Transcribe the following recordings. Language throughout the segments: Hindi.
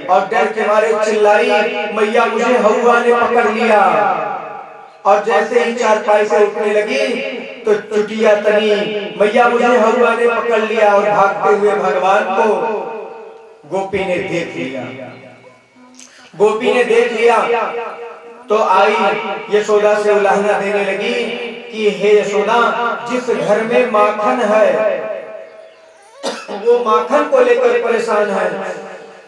और डर के मारे चिल्लाई, मैया मुझे हवा ने पकड़ लिया। और जैसे ही चारपाई से उठने लगी तो चुटिया तनी, मैया मुझे हवा ने पकड़ लिया। और भागते हुए भगवान को गोपी ने देख लिया। गोपी ने देख लिया तो आई यशोदा से उलाहना देने लगी कि हे यशोदा, जिस घर में माखन है वो माखन को लेकर परेशान है,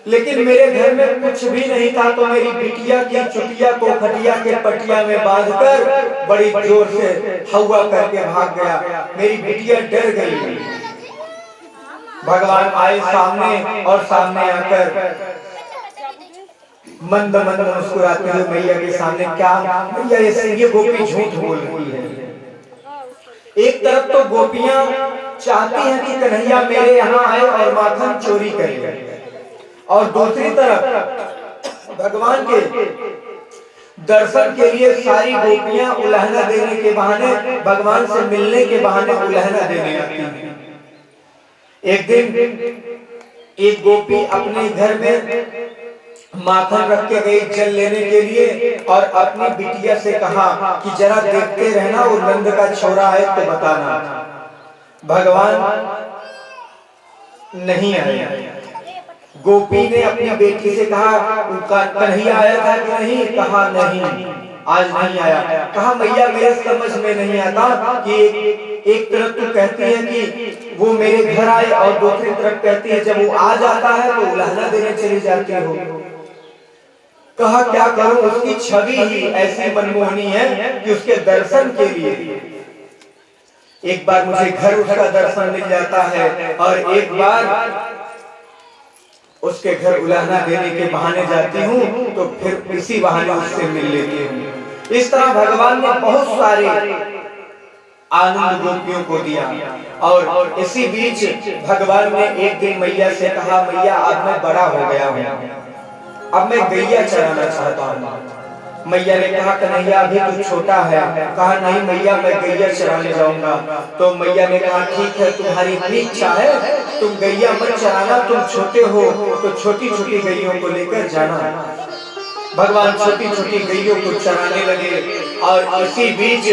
लेकिन मेरे घर में कुछ भी नहीं था तो मेरी बिटिया की चुटिया को खटिया के पटिया में बांधकर बड़ी जोर से हवा करके भाग गया। मेरी बिटिया डर गई। भगवान आए सामने और सामने आकर मंद मंद मुस्कुराते हुए मैया के सामने, क्या मैया ये गोपी झूठ बोल रही है। एक तरफ तो गोपियां चाहती हैं कि कन्हैया मेरे यहाँ आए और माखन चोरी करे, और दूसरी तरफ भगवान के दर्शन के लिए सारी गोपियां उलाहना देने के बहाने, भगवान से मिलने के बहाने उलाहना देने आती हैं। एक दिन एक गोपी अपने घर में माखन रख के गई जल लेने के लिए, और अपनी बिटिया से कहा कि जरा देखते रहना, वो नंद का छोरा है तो बताना। भगवान नहीं आया। गोपी ने अपनी बेटी से कहा, उनका कन्हैया आया था कि नहीं? कहा नहीं, आज नहीं आया। कहा मैया मेरे समझ में नहीं आता कि एक तरफ तो कहती है कि वो मेरे घर आए, और दूसरी तरफ कहती है जब वो आ जाता है तो उलाहना देने चली जाती हो। कहा क्या करूं, उसकी छवि ही ऐसी मनमोहनी है कि उसके दर्शन के लिए एक बार मुझे घर उसका दर्शन मिल जाता है, और एक बार उसके घर उलाहना देने के बहाने जाती हूँ तो फिर इसी बहाने उससे मिल लेती हूँ। इस तरह भगवान ने बहुत सारे आनंद गोपियों को दिया। और इसी बीच भगवान ने एक दिन मैया से कहा, मैया अब मैं बड़ा हो गया हूँ, अब मैं गैया चराना चाहता हूँ। मैया ने कहा कन्हैया अभी तू छोटा है। कहा नहीं मैया मैं गैया चराने जाऊंगा। तो मैया ने कहा ठीक है, तुम्हारी इतनी इच्छा है, तुम गैया मत चराना, तुम छोटे हो तो छोटी छोटी गैयों को लेकर जाना। भगवान छोटी छोटी गैयों को चराने लगे, और इसी बीच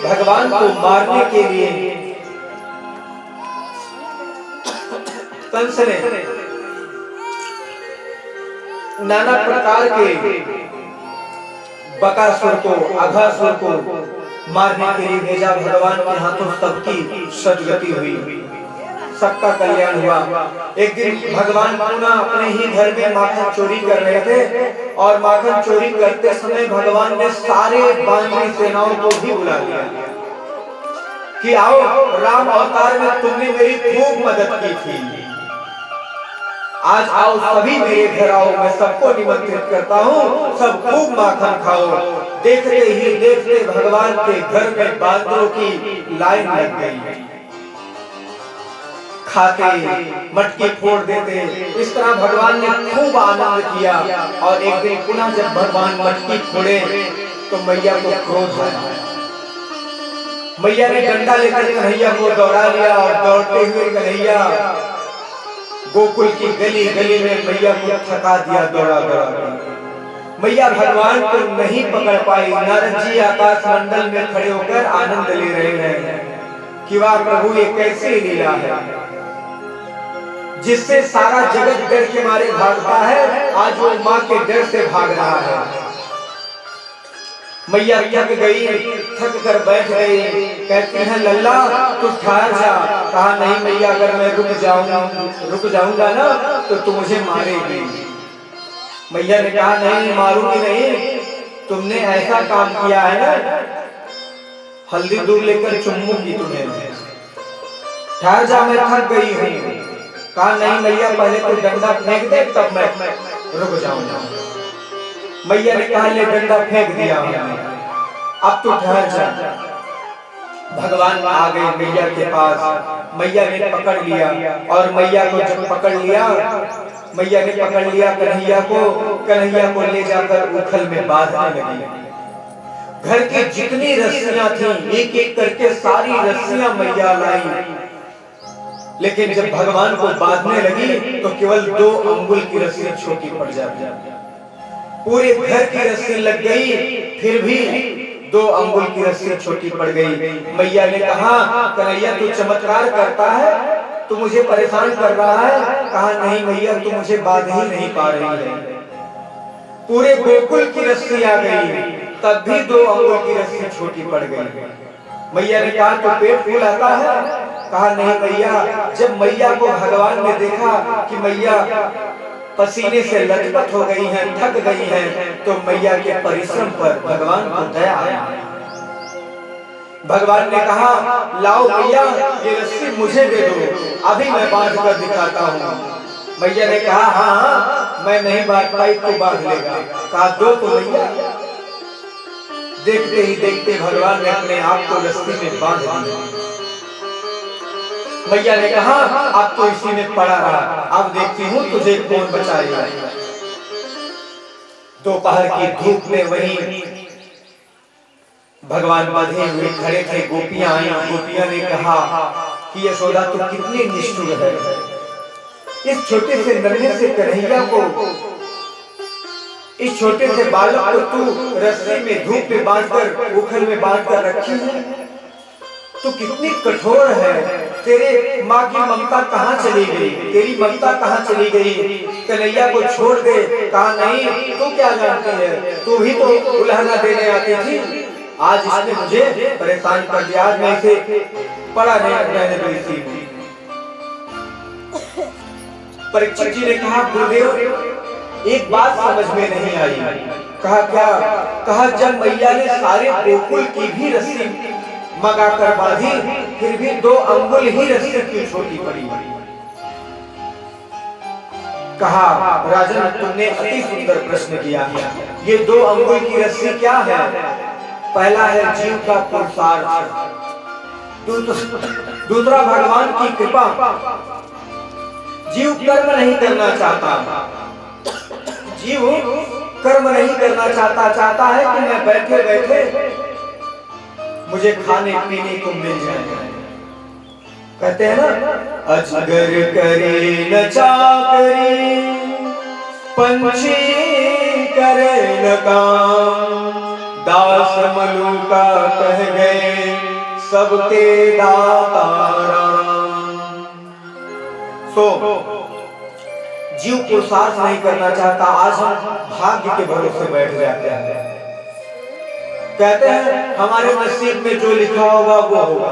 भगवान को मारने के लिए कंस ने नाना प्रकार के बकासुर को, अघासुर को मारने के लिए भेजा। भगवान के हाथों सबकी सदगति हुई, सबका कल्याण हुआ। एक दिन भगवान पुनः अपने ही घर में माखन चोरी कर रहे थे, और माखन चोरी करते समय भगवान ने सारे बानरी सेनाओं को भी बुला लिया कि आओ, राम अवतार में तुमने मेरी खूब मदद की थी, आज आओ सभी मेरे घर आओ, मैं सबको निमंत्रित करता हूँ, सब खूब माखन खाओ। देखते ही देखते भगवान के घर में बांदरों की लाइन लग गई। खाते, मटकी फोड़ देते, इस तरह भगवान ने खूब आनंद किया। और एक दिन पुनः जब भगवान मटकी फोड़े तो मैया को क्रोध आया। मैया ने डंडा लेकर कन्हैया को दौड़ा लिया, और दौड़ते हुए कन्हैया गोकुल की गली गली में मैया को थका दिया दौड़ा दौड़ा। मैया भगवान को नहीं पकड़ पाई। नारद जी आकाश मंडल में खड़े होकर आनंद ले रहे हैं कि वाह प्रभु ये कैसी लीला है, जिससे सारा जगत डर के मारे भागता है, आज वो माँ के डर से भाग रहा है। मैया थक गई, थक कर बैठ गई। कहती है लल्ला तू ठहर जा। कहा नहीं मैया, अगर मैं रुक जाऊंगा ना तो तू मुझे मारेगी। मैया ने कहा नहीं मारूंगी नहीं, तुमने ऐसा काम किया है ना, हल्दी दूध लेकर चुम्मूंगी तुम्हें। ठहर जा, मैं थक गई हूँ। कहा नहीं मैया, पहले तो डंडा फेंक दे तब मैं रुक जाऊंगा। मैया ने कहा ले डंडा फेंक दिया, अब तो ठहर जा। भगवान आ गए मैया के पास। मैया ने पकड़ लिया, और मैया को जब पकड़ लिया, मैया ने पकड़ लिया कन्हैया को ले जाकर उखल में बांधने लगी। घर की जितनी रस्सियां थी एक एक करके सारी रस्सियां मैया लाई, लेकिन जब भगवान को बांधने लगी तो केवल 2 अंगुल की रस्सी छोटी पड़ जाती। पूरे घर की रस्सी लग गई, फिर भी 2 अंगुल की रस्सी छोटी पड़ गई। मैया ने कहा, कन्हैया तू चमत्कार करता है, तू मुझे परेशान कर रहा है। कहा नहीं मैया, तू मुझे बांध ही नहीं पा रही है। पूरे गोकुल की रस्सी आ गई, तब भी 2 अंगुल की रस्सी छोटी पड़ गई। मैया ने कहा तो पेट फूल आता है? कहा नहीं मैया। जब मैया को भगवान ने देखा कि मैया पसीने से लथपथ हो गई हैं, थक गई हैं, तो मैया के परिश्रम पर भगवान को दया आया। भगवान ने कहा लाओ मैया, ये रस्सी मुझे दे दो, अभी मैं बांध कर दिखाता हूँ। मैया ने कहा हाँ, मैं नहीं बांध पाई तो बांध लेगा। कहा दो तो मैया। देखते ही देखते भगवान ने अपने आप को रस्सी में बांध दिया। मैया ने कहा अब तो इसी में पड़ा रहा, अब देखती हूँ तुझे कौन बचाएगा। दोपहर की धूप में वहीं भगवान बांधे हुए खड़े थे। गोपियां आई, गोपियां ने कहा कि यशोदा तू कितनी निष्ठुर है, इस छोटे से नन्हे से कन्हैया को, इस छोटे से बालक को तू रस्सी में धूप में बांधकर, उखल में बांधकर रखी है। तू कितनी कठोर है, तेरे माँ की ममता कहाँ चली गई, तेरी ममता कहाँ चली गई? कन्हैया को छोड़ दे। कहा नहीं, तू क्या जानती है, तू भी तो उल्हना देने आती थी। आज इसने मुझे परेशान कर दिया, आज मैं इसे पड़ा नहीं रहने दो इसी। परीक्षित जी ने कहा गुरुदेव एक बात समझ में नहीं आई। कहा क्या? कहा जब मैया ने सारे गोकुल की भी रस्सी मंगा कर बांधी, फिर भी 2 अंगुल ही रस्सी क्यों छोटी पड़ी? कहा राजन तुमने अति सुंदर प्रश्न किया। ये 2 अंगुल की रस्सी क्या है? पहला है जीव का पुरुषार्थ, दूसरा भगवान की कृपा। जीव कर्म नहीं करना चाहता, जीव कर्म नहीं करना चाहता, चाहता है कि मैं बैठे बैठे मुझे खाने पीने को मिल जाए। कहते हैं ना अजगर करे न चाकरी, पंछी करे न काम, दास मलूका कह गए सबके दाता राम। सो जीव पुरुषार्थ नहीं करना चाहता, आज हम भाग्य के भरोसे बैठ जाते हैं। कहते हैं हमारे नसीब में जो लिखा होगा वो होगा।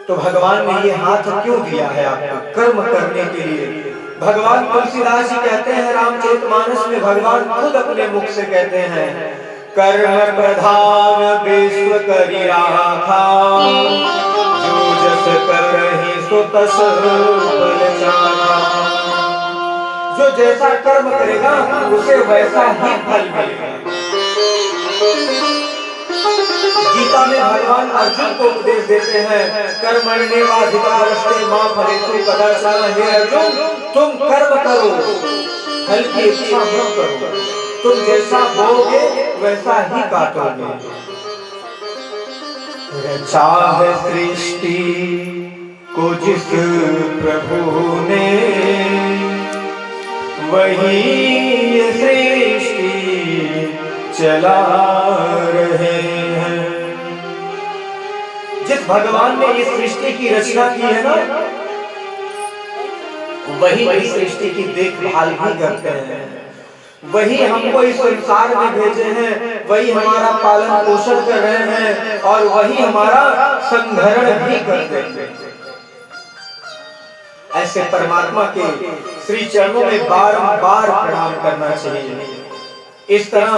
तो भगवान ने ये हाथ क्यों दिया है आपको? कर्म करने के लिए। भगवान तुलसीदास जी कहते हैं रामचरितमानस में, भगवान खुद अपने मुख से कहते हैं कर्म प्रधान विश्व करी राखा, जो जस करहि सो तस फल चाखा। जो जैसा कर्म करेगा उसे वैसा ही फल मिलेगा। गीता में भगवान अर्जुन को उपदेश देते हैं कर्मण्येवाधिकारस्ते मा फलेषु कदाचन। हे अर्जुन तुम कर्म करो, फल की इच्छा मत करो, तुम जैसा बोओगे वैसा ही काटोगे। रचा है सृष्टि को जिस प्रभु ने, वही ये सृष्टि चला रहे हैं। जिस भगवान ने इस सृष्टि की रचना की है ना, वही इस सृष्टि की देखभाल भी करते हैं, वही हमको इस संसार में भेजे हैं, वही हमारा पालन पोषण कर रहे हैं और वही हमारा संघरण भी करते हैं। ऐसे परमात्मा के श्री चरणों में बारंबार प्रणाम करना चाहिए। इस तरह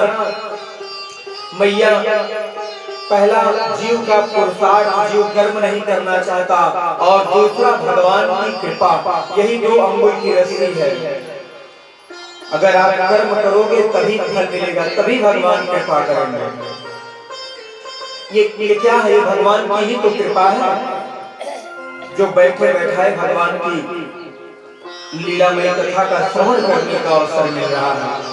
मैया पहला जीव का पुरुषार्थ, जीव कर्म नहीं करना चाहता, और दूसरा भगवान की कृपा, यही 2 अंगुल की रस्सी है। अगर आप कर्म करोगे तभी फल मिलेगा, तभी भगवान कृपा करेंगे। ये क्या है? ये भगवान की ही तो कृपा है, जो बैठे बैठाए भगवान की लीलामय कथा का श्रवण करने का अवसर मिल रहा है।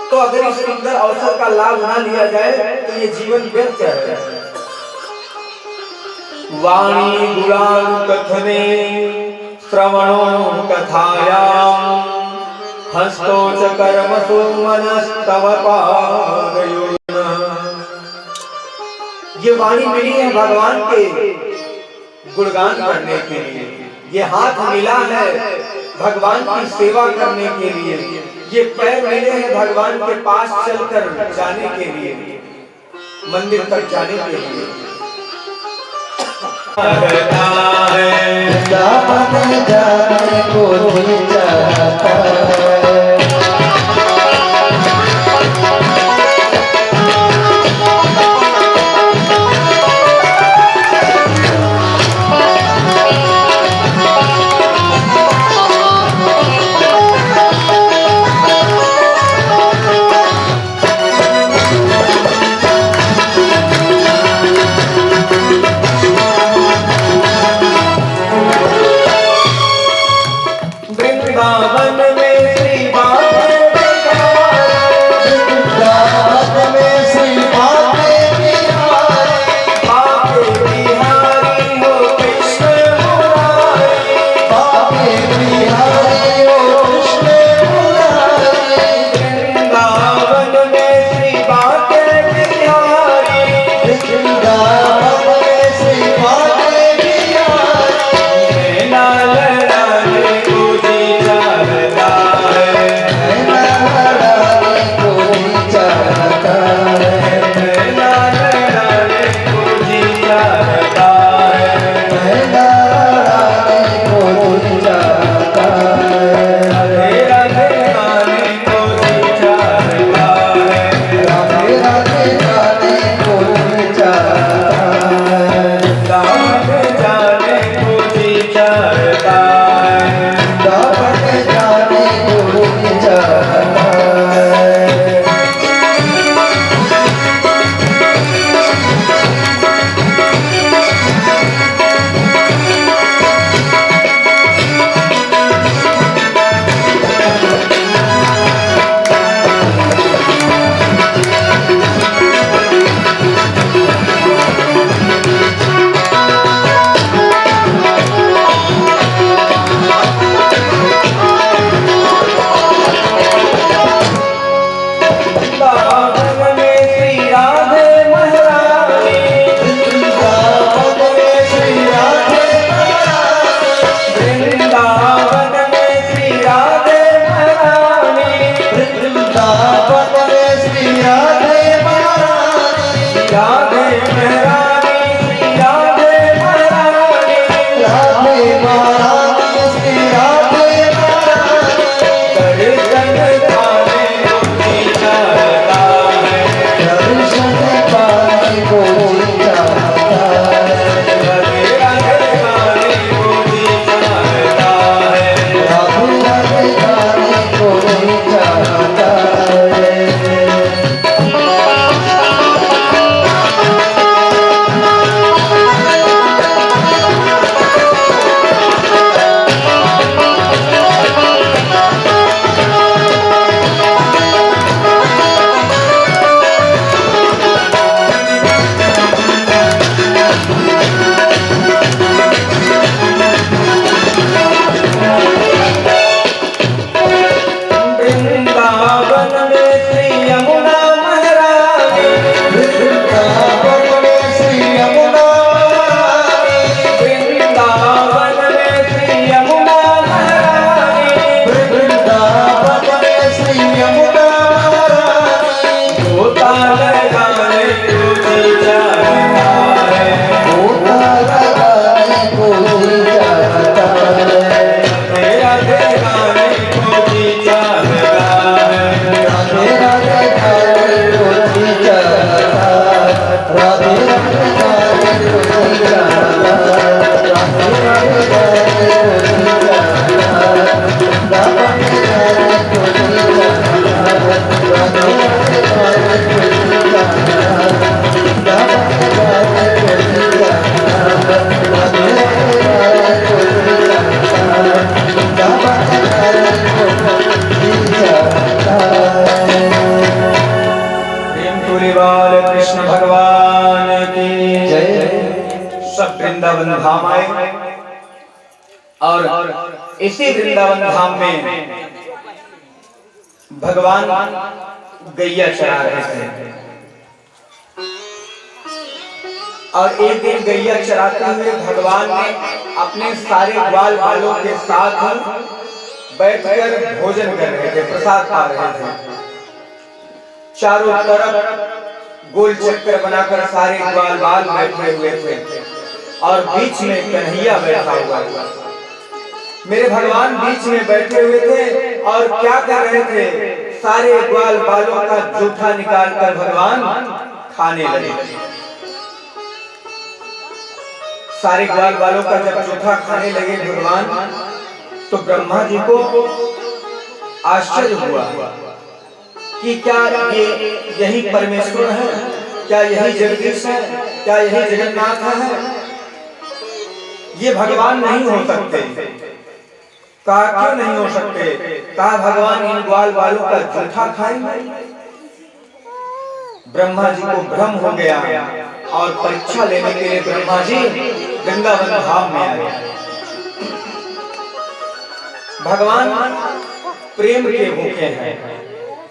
तो अगर इस सुंदर अवसर का लाभ ना लिया जाए तो ये जीवन व्यर्थ है। वाणी गुणान कथने श्रवणो कथायाम हस्तो च कर्मसु मनस्तव पादयोनः। ये वाणी मिली है भगवान के गुणगान करने के लिए, ये हाथ मिला है भगवान की सेवा करने के लिए, ये पैर मिले हैं भगवान के पास चलकर जाने के लिए, मंदिर तक जाने के लिए। जाने को चाहता है। इसी वृंदावन धाम में भगवान गैया चरा रहे थे और एक दिन गैया चराते हुए भगवान ने अपने सारे ग्वाल बालों के साथ बैठकर भोजन कर रहे थे, प्रसाद खा रहे थे। चारों तरफ गोल चक्कर बनाकर सारे ग्वाल बाल बैठे हुए थे और बीच में कन्हैया बैठा हुआ था। मेरे भगवान बीच में बैठे हुए थे और क्या कर रहे थे, सारे ग्वाल बालों का जूठा निकालकर भगवान खाने लगे। सारे ग्वाल बालों का जब जूठा खाने लगे भगवान, तो ब्रह्मा जी को आश्चर्य हुआ कि क्या यही परमेश्वर है, क्या यही जगदीश है, क्या यही जगन्नाथ है, ये भगवान नहीं हो सकते। कहा क्यों नहीं हो सकते? कहा भगवान इन ग्वाल बालों का जूठा खाएंगे। ब्रह्मा जी को भ्रम हो गया और परीक्षा लेने के लिए ब्रह्मा जी वृंदावन धाम में आए। भगवान प्रेम के भूखे हैं,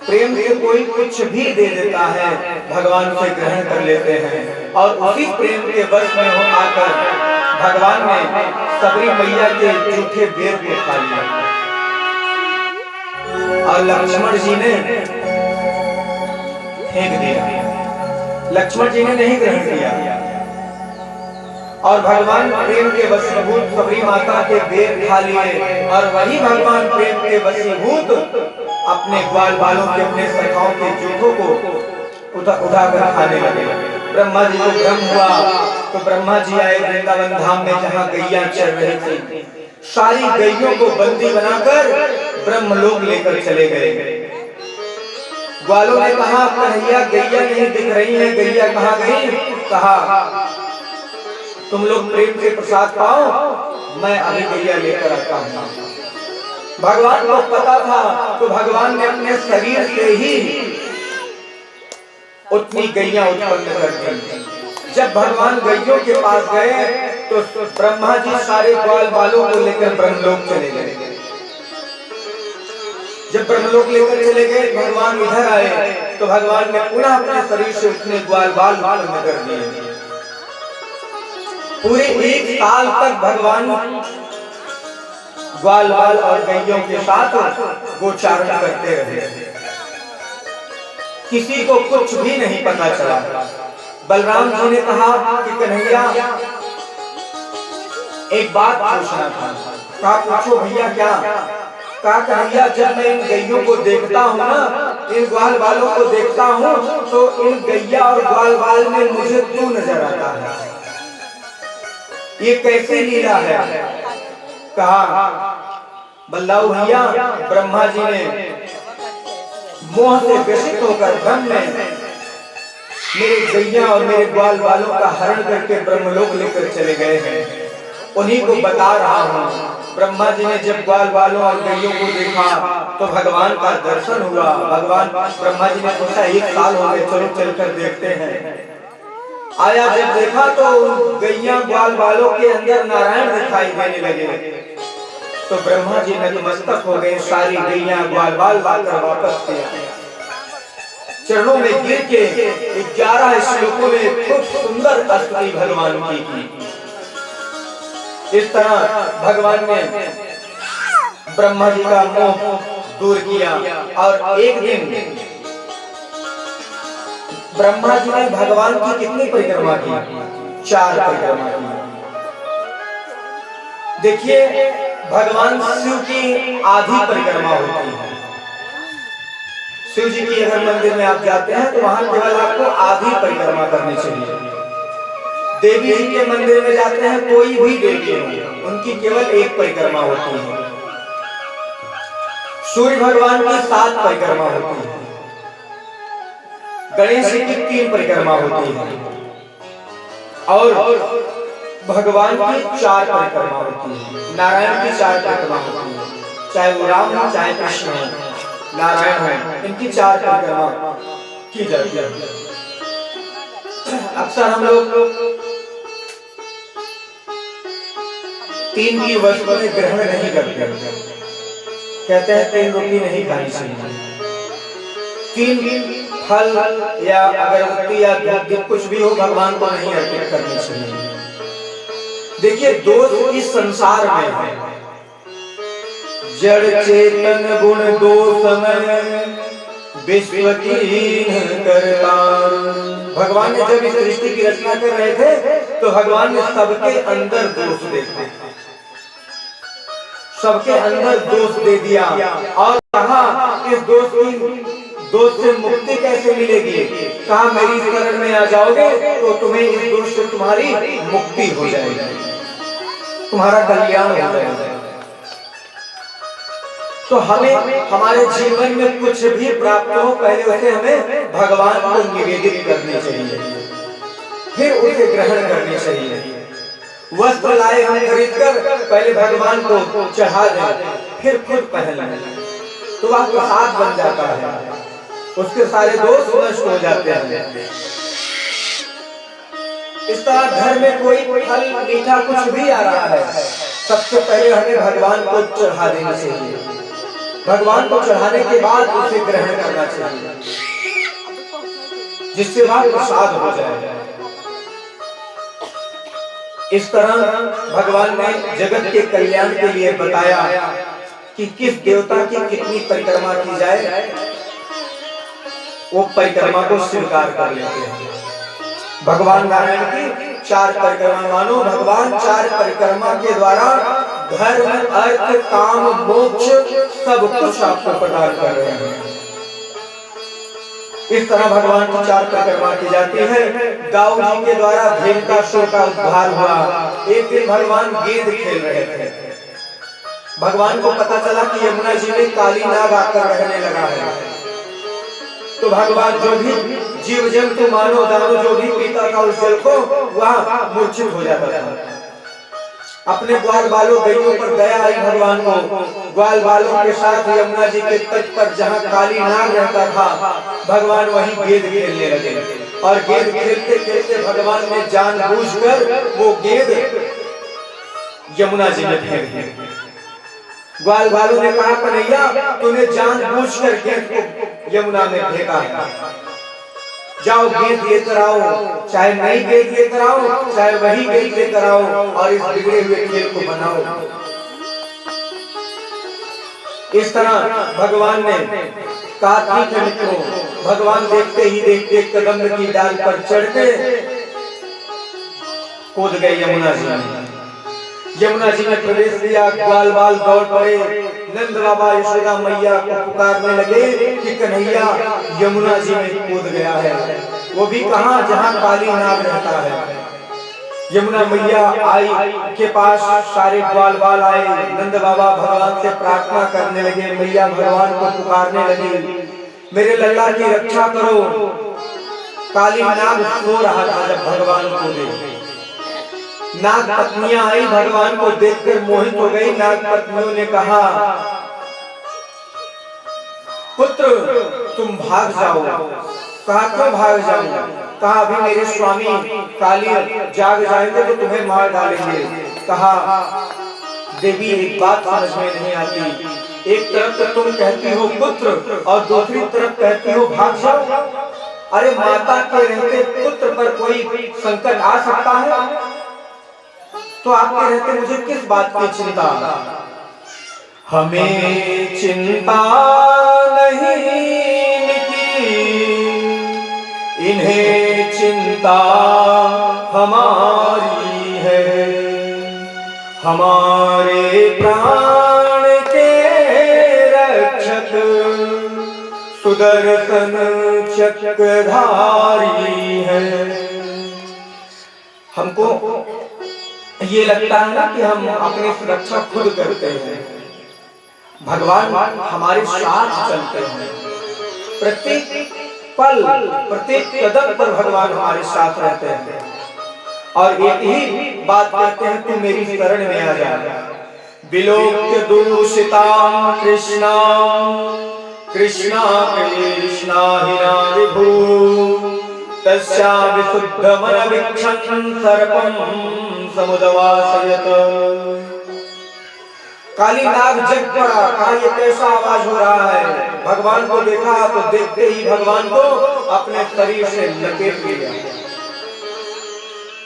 प्रेम से कोई कुछ भी दे देता है, भगवान से ग्रहण कर लेते हैं। और उसी प्रेम के वश में हो आकर भगवान ने सबरी मैया के जूठे बेर को खा लिया और लक्ष्मण जी ने फेंक दिया। लक्ष्मण जी ने नहीं ग्रहण किया और भगवान प्रेम के वशीभूत सबरी माता के बेर खा लिए और वही भगवान प्रेम के वशीभूत अपने ग्वाल बालों के, अपने सखाओं के जूठों को उठाकर खाने लगे। ब्रह्मा जी को भ्रम हुआ तो ब्रह्मा जी आए वृंदावन धाम में जहाँ गैया चल रही थी। सारी गैयों को बंदी बनाकर ब्रह्मलोक लेकर चले गए। ग्वालों ने कहा कन्हैया गैया नहीं दिख रही है, गैया कहाँ गई? कहा तुम लोग प्रेम से प्रसाद पाओ, मैं अभी गैया लेकर आता हूँ। भगवान को पता था तो भगवान ने अपने शरीर से ही उतनी गैया उत्पन्न कर दी। जब भगवान गैयों के पास गए तो ब्रह्मा जी सारे ग्वाल बालों को लेकर ब्रह्मलोक चले गए। जब ब्रह्मलोक लेकर चले गए, भगवान इधर आए तो भगवान ने पुनः अपने शरीर से उतने ग्वाल बाल उत्पन्न कर दिए। पूरे 1 साल तक भगवान ग्वाल बाल और गैयों के साथ गोचारण करते रहे। किसी को कुछ भी नहीं पता चला। बलराम जी ने कहा कि कन्हैया एक बात पूछना था। कहा पूछो भैया क्या? कहा कन्हैया जब मैं इन गैयों को देखता हूँ ना, इन ग्वाल बालों को देखता हूँ तो इन गैया और ग्वाल बाल में मुझे तू नजर आता है, ये कैसी लीला है? कहा बल्लाऊ भैया ब्रह्मा जी ने मोह से व्यसित होकर भ्रम में मेरे गैया और मेरे ग्वाल बालों का हरण करके ब्रह्मलोक लेकर चले गए हैं, उन्हीं को बता रहा हूँ। ब्रह्मा जी ने जब ग्वाल बालों और गैयों को देखा तो भगवान का दर्शन हुआ। भगवान ब्रह्मा जी ने सोचा 1 साल हो गए, चलो चलकर देखते हैं। आया जब देखा तो गैया ग्वाल बालों के अंदर नारायण दिखाई देने लगे। तो ब्रह्मा जी नतमस्तक हो गए, सारी गैया ग्वाल बाल लाकर वापस किया। चरणों में गिर के 11 श्लोकों में खूब सुंदर स्तुति भगवान की। इस तरह भगवान ने ब्रह्मा जी का मोह दूर किया। और एक दिन ब्रह्मा जी ने भगवान की कितनी परिक्रमा की? 4 परिक्रमा की। देखिए भगवान शिव की आधी परिक्रमा होती है। शिव जी की अगर मंदिर में आप जाते हैं तो वहां केवल आपको आधी परिक्रमा करनी चाहिए। देवी जी के मंदिर में जाते हैं, कोई भी देवी हो, उनकी केवल 1 परिक्रमा होती है। सूर्य भगवान की 7 परिक्रमा होती है। गणेश जी की 3 परिक्रमा होती है और भगवान की 4 परिक्रमा होती है। नारायण की 4 परिक्रमा होती है, चाहे वो राम हो चाहे कृष्ण हो, नारायण हो, इनकी 4 परिक्रमा की जाती है। अक्सर हम लोग तीन की वस्तुएं ग्रहण नहीं करते, कहते हैं 3 रोटी नहीं खानी चाहिए, 3 फल या अगरबत्ती या दूध कुछ भी हो भगवान को नहीं अर्पित करनी चाहिए। देखिए दोष इस संसार में है, जड़ चेतन गुण दोष में विश्व कीन करता। भगवान ने जब इस सृष्टि की रचना कर रहे थे तो भगवान ने सबके अंदर दोष देखे, सबके अंदर दोष दे दिया और कहा इस दोष से मुक्ति कैसे मिलेगी। कहा मेरी शरण में आ जाओगे तो तुम्हें इस दोष से तुम्हारी मुक्ति हो जाएगी, तुम्हारा कल्याण हो जाएगा। तो हमें हमारे जीवन में कुछ भी प्राप्त हो पहले उसे हमें भगवान को निवेदित करनी चाहिए, फिर उसे ग्रहण करनी चाहिए। वस्त्र लाए हम खरीद कर पहले भगवान को चढ़ा दें, फिर खुद पहन लें तो वह प्रसाद बन जाता है, उसके सारे दोष नष्ट हो जाते हैं। इस तरह घर में कोई फल मीठा कुछ भी आ रहा है, सबसे पहले हमें भगवान को चढ़ा देना चाहिए, भगवान को चढ़ाने के बाद उसे ग्रहण करना चाहिए, जिससे वह प्रसाद हो जाए। इस तरह भगवान ने जगत के कल्याण के लिए बताया कि किस देवता की कितनी परिक्रमा की जाए, वो परिक्रमा को स्वीकार कर लेते हैं। भगवान नारायण की 4 परिक्रमा मानो, भगवान 4 परिक्रमा के द्वारा धर्म अर्थ काम मोक्ष सब कुछ आपको प्रदान कर रहे हैं। इस तरह भगवान की 4 परिक्रमा की जाती है। दाऊ जी के द्वारा धेनुकासुर का उद्धार हुआ। एक दिन भगवान गेंद खेल रहे थे, भगवान को पता चला कि यमुना जी में काली नाग आकर रहने लगा है, तो भगवान जो भी जीव जंतु मानव दानव जो भी पीता था उस जल को वह मूर्छित हो जाता था। अपने ग्वाल बालों गैयों पर दया आई भगवान को, ग्वाल बालों के साथ यमुना जी के तट पर जहाँ काली नाग रहता था भगवान वहीं गेंद खेलने लगे, और गेंद खेलते खेलते भगवान ने जानबूझकर वो गेंद यमुना जी में फेंक दी। ग्वाल बालों ने कहा कन्हैया तूने जानबूझकर गेंद को यमुना में फेंका है, जाओ गेंद लेकर आओ, चाहे नई गेंद लेकर आओ चाहे वही गेंद लेकर आओ और इस बिगड़े हुए खेल को बनाओ। इस तरह भगवान ने कहा ठीक है मित्रों। भगवान देखते ही देखते कदम्ब की डाल पर चढ़ के कूद गए यमुना जी में। यमुना जी में प्रवेश किया, ग्वाल बाल दौड़ पड़े, नंद बाबा यशोदा मैया को पुकारने लगे कि कन्हैया यमुना जी में कूद गया है, वो भी कहां जहां काली नाग रहता है। यमुना मैया आई के पास सारे ग्वाल बाल आए, नंद बाबा भगवान से प्रार्थना करने लगे, मैया भगवान को पुकारने लगी मेरे लल्ला की रक्षा करो। काली नाग सो रहा था जब भगवान कूदे। नाग पत्नियां आई, भगवान को देखकर मोहित हो गई। नाग पत्नियों ने कहा पुत्र तुम भाग जाओ। कहा क्यों भाग जाऊं? कहा अभी मेरे स्वामी काली जाग जाएंगे तो तुम्हें मार डालेंगे। कहा देवी एक बात समझ में नहीं आती, एक तरफ तो तुम कहती हो पुत्र और दूसरी तरफ कहती हो भाग जाओ। अरे माता के रहते पुत्र पर कोई संकट आ सकता है तो आपके रहते मुझे किस बात की चिंता? हमें चिंता नहीं की, इन्हें चिंता हमारी है। हमारे प्राण के रक्षक सुदर्शन चक्रधारी है। हमको ये लगता है ना कि हम अपनी सुरक्षा खुद करते हैं, भगवान हमारे साथ चलते हैं। प्रत्येक पल प्रत्येक कदम पर भगवान हमारे साथ रहते हैं और एक ही बात कहते हैं तू मेरी शरण में आ जा। विलोक्य दूषिता कृष्णा कृष्णा कृष्णा हिना विभू तस्या विशुद्ध मन विक्षण सर्पं समुदवासयत काली नाग जग पड़ा, कहा ये कैसा आवाज हो रहा है। भगवान को देखा तो देखते ही भगवान को अपने शरीर से लपेट लिया।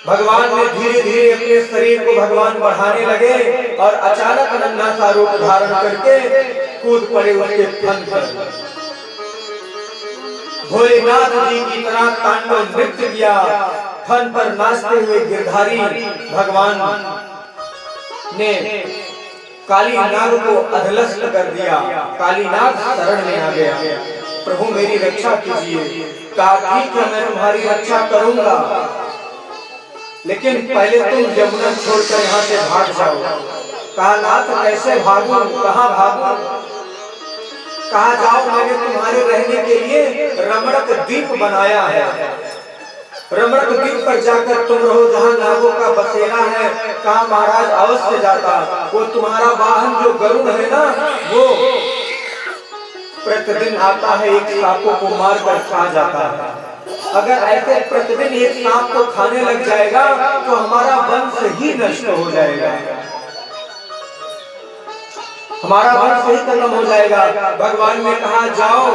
भगवान ने धीरे धीरे अपने शरीर को भगवान बढ़ाने लगे और अचानक नन्हा सा रूप धारण करके कूद पड़े उसके फन पर। भोलेनाथ जी की तरह तांडव नृत्य किया। फन पर नाचते हुए गिरधारी भगवान ने काली नाग को अधलस्त कर दिया। काली नाग शरण में आ गया, प्रभु मेरी रक्षा कीजिए। कहा ठीक है मैं तुम्हारी रक्षा करूंगा, लेकिन पहले तुम यमुना छोड़कर यहाँ से भाग जाओ। कहा नाथ कैसे भागूं, कहाँ भागूं? कहा जाओ मैंने तुम्हारे रहने के लिए रमणक द्वीप बनाया है। रमणक द्वीप पर जाकर तुम रहो जहाँ नागों का बसेरा है। कहा महाराज अवश्य जाता। वो तुम्हारा वाहन जो गरुड़ है ना, वो प्रतिदिन आता है, एक सांपों को मार कर खा जाता है। अगर ऐसे प्रतिदिन एक सांप को खाने लग जाएगा तो हमारा वंश ही नष्ट हो जाएगा, हमारा वंश ही खत्म हो जाएगा। भगवान ने कहा जाओ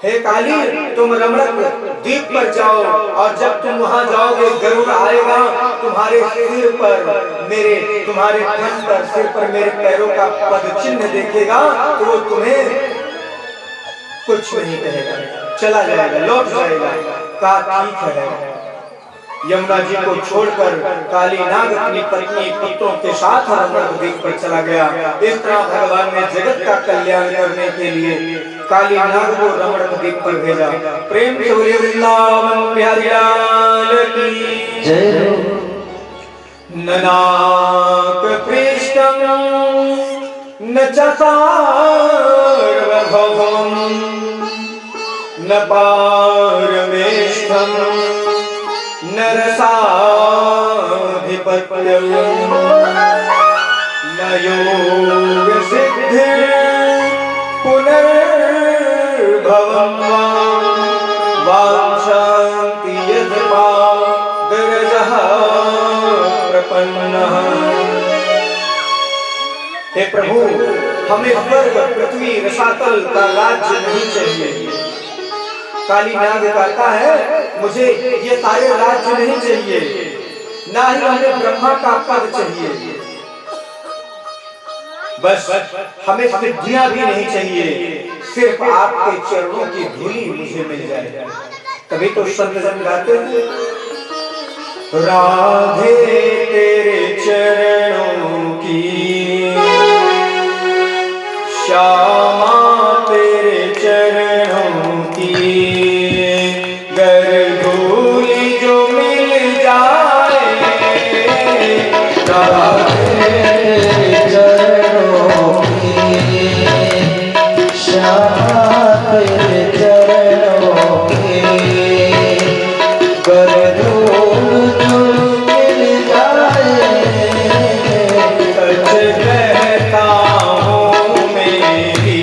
हे काली तुम रमणक द्वीप पर जाओ, और जब तुम वहां जाओगे गरुड़ आएगा तुम्हारे सिर पर, मेरे तुम्हारे फन पर, सिर पर मेरे पैरों का पद चिन्ह देखेगा तो वो तुम्हें कुछ नहीं कहेगा, चला जाएगा, लौट जाएगा। कहा ठीक है। यमुना जी को छोड़कर काली नाग अपनी पत्नी पुत्रों के साथ रमणक द्वीप पर चला गया। इस तरह भगवान ने जगत का कल्याण करने के लिए काली नाग को रमणक द्वीप पर भेजा। प्रेम से बोलिए वृंदावन बिहारी लाल की जय। ननाक पृष्ठं न च सार्वभौमं न पारमेष्ठं न रसाधिपत्यं न योग सिद्धिं पुनर्भवं वाञ्छन्ति यद्पादरजः प्रपन्नः। हे प्रभु हमें स्वर्ग पृथ्वी रसातल का राज्य नहीं चाहिए। काली नाग कहता है मुझे ये सारे राज्य नहीं चाहिए, ना ही हमें ब्रह्मा का पद चाहिए, बस हमें सिद्धियां भी नहीं चाहिए, सिर्फ आपके चरणों की धूली मुझे मिल जाए। तभी तो संत जन गाते हैं राधे तेरे चरणों की श्यामा तेरे चरणों की गरधूली जो मिल जाए। राधे तेरे चरणों की श्यामा तेरे चरणों की गरधूल जो मिल जाए। सच कहता हूँ मेरी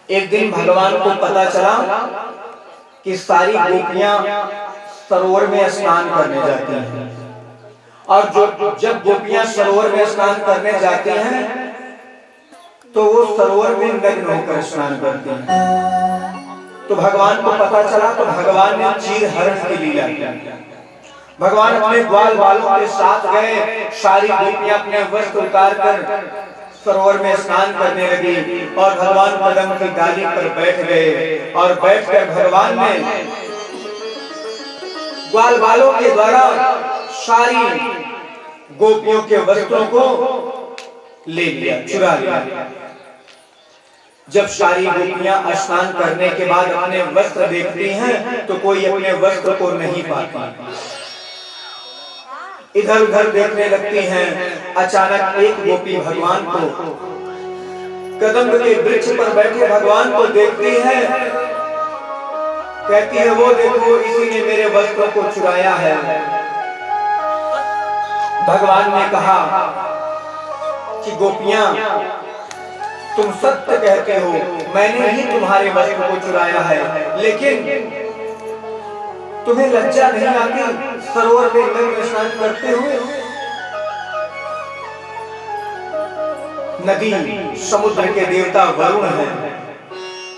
एक दिन भगवान को पता चला कि सारी गोपियां सरोवर में स्नान करने जाती हैं, और जब गोपियां सरोवर में स्नान करने जाती हैं तो वो सरोवर में नग्न होकर स्नान करती हैं। तो भगवान को पता चला तो भगवान ने चीर हरण की लीला की। भगवान अपने ग्वाल बालों के साथ गए, सारी गोपियां अपने वस्त्र उतार कर सरोवर में स्नान करने लगी और भगवान पद्म की डाली पर बैठ गए और बैठकर भगवान ने ग्वाल बालों के द्वारा सारी गोपियों के वस्त्रों को ले लिया, चुरा लिया। जब सारी गोपियां स्नान करने के बाद अपने वस्त्र देखती हैं तो कोई अपने वस्त्र को नहीं पाती, इधर उधर देखने लगती हैं। अचानक एक गोपी भगवान को, कदम्ब के वृक्ष पर बैठे भगवान को देखती है, कहती है वो देखो इसी ने मेरे वस्त्रों को चुराया है। भगवान ने कहा कि गोपियां तुम सत्य कहते हो, मैंने ही तुम्हारे वस्त्र को चुराया है, लेकिन तुम्हें लज्जा नहीं आती सरोवर में नग्न स्नान करते हुए? नदी समुद्र के देवता वरुण हैं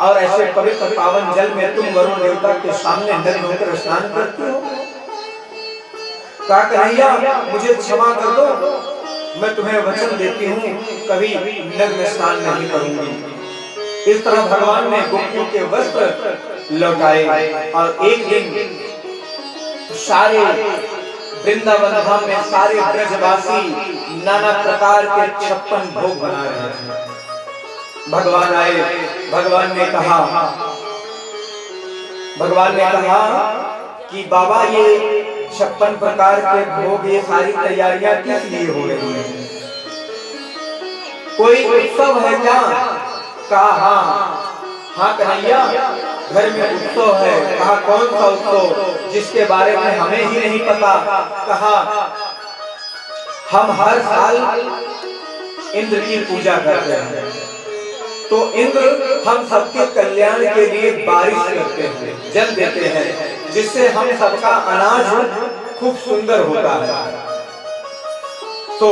और ऐसे पवित्र पावन जल में तुम वरुण देवता के सामने नग्न होकर स्नान करते हो? कहा कन्हैया मुझे क्षमा कर दो, मैं तुम्हें वचन देती हूँ कभी नग्न स्नान नहीं करूंगी। इस तरह भगवान ने गोपियों के वस्त्र लौटाए और एक दिन सारे वृंदावन धाम में सारे ब्रजवासी नाना प्रकार के 56 भोग बना रहे थे। भगवान आए, भगवान ने कहा कि बाबा ये 56 प्रकार के भोग, ये सारी तैयारियां किस लिए हो रही हैं? कोई उत्सव है क्या? कहा हाँ कन्हैया घर में उत्सव है। कहा कौन सा उत्सव जिसके बारे में हमें ही नहीं पता? कहा हम हर साल इंद्र की पूजा करते हैं, तो इंद्र हम सबके कल्याण के लिए बारिश करते हैं, जल देते हैं, जिससे हम सबका अनाज खूब सुंदर होता है। तो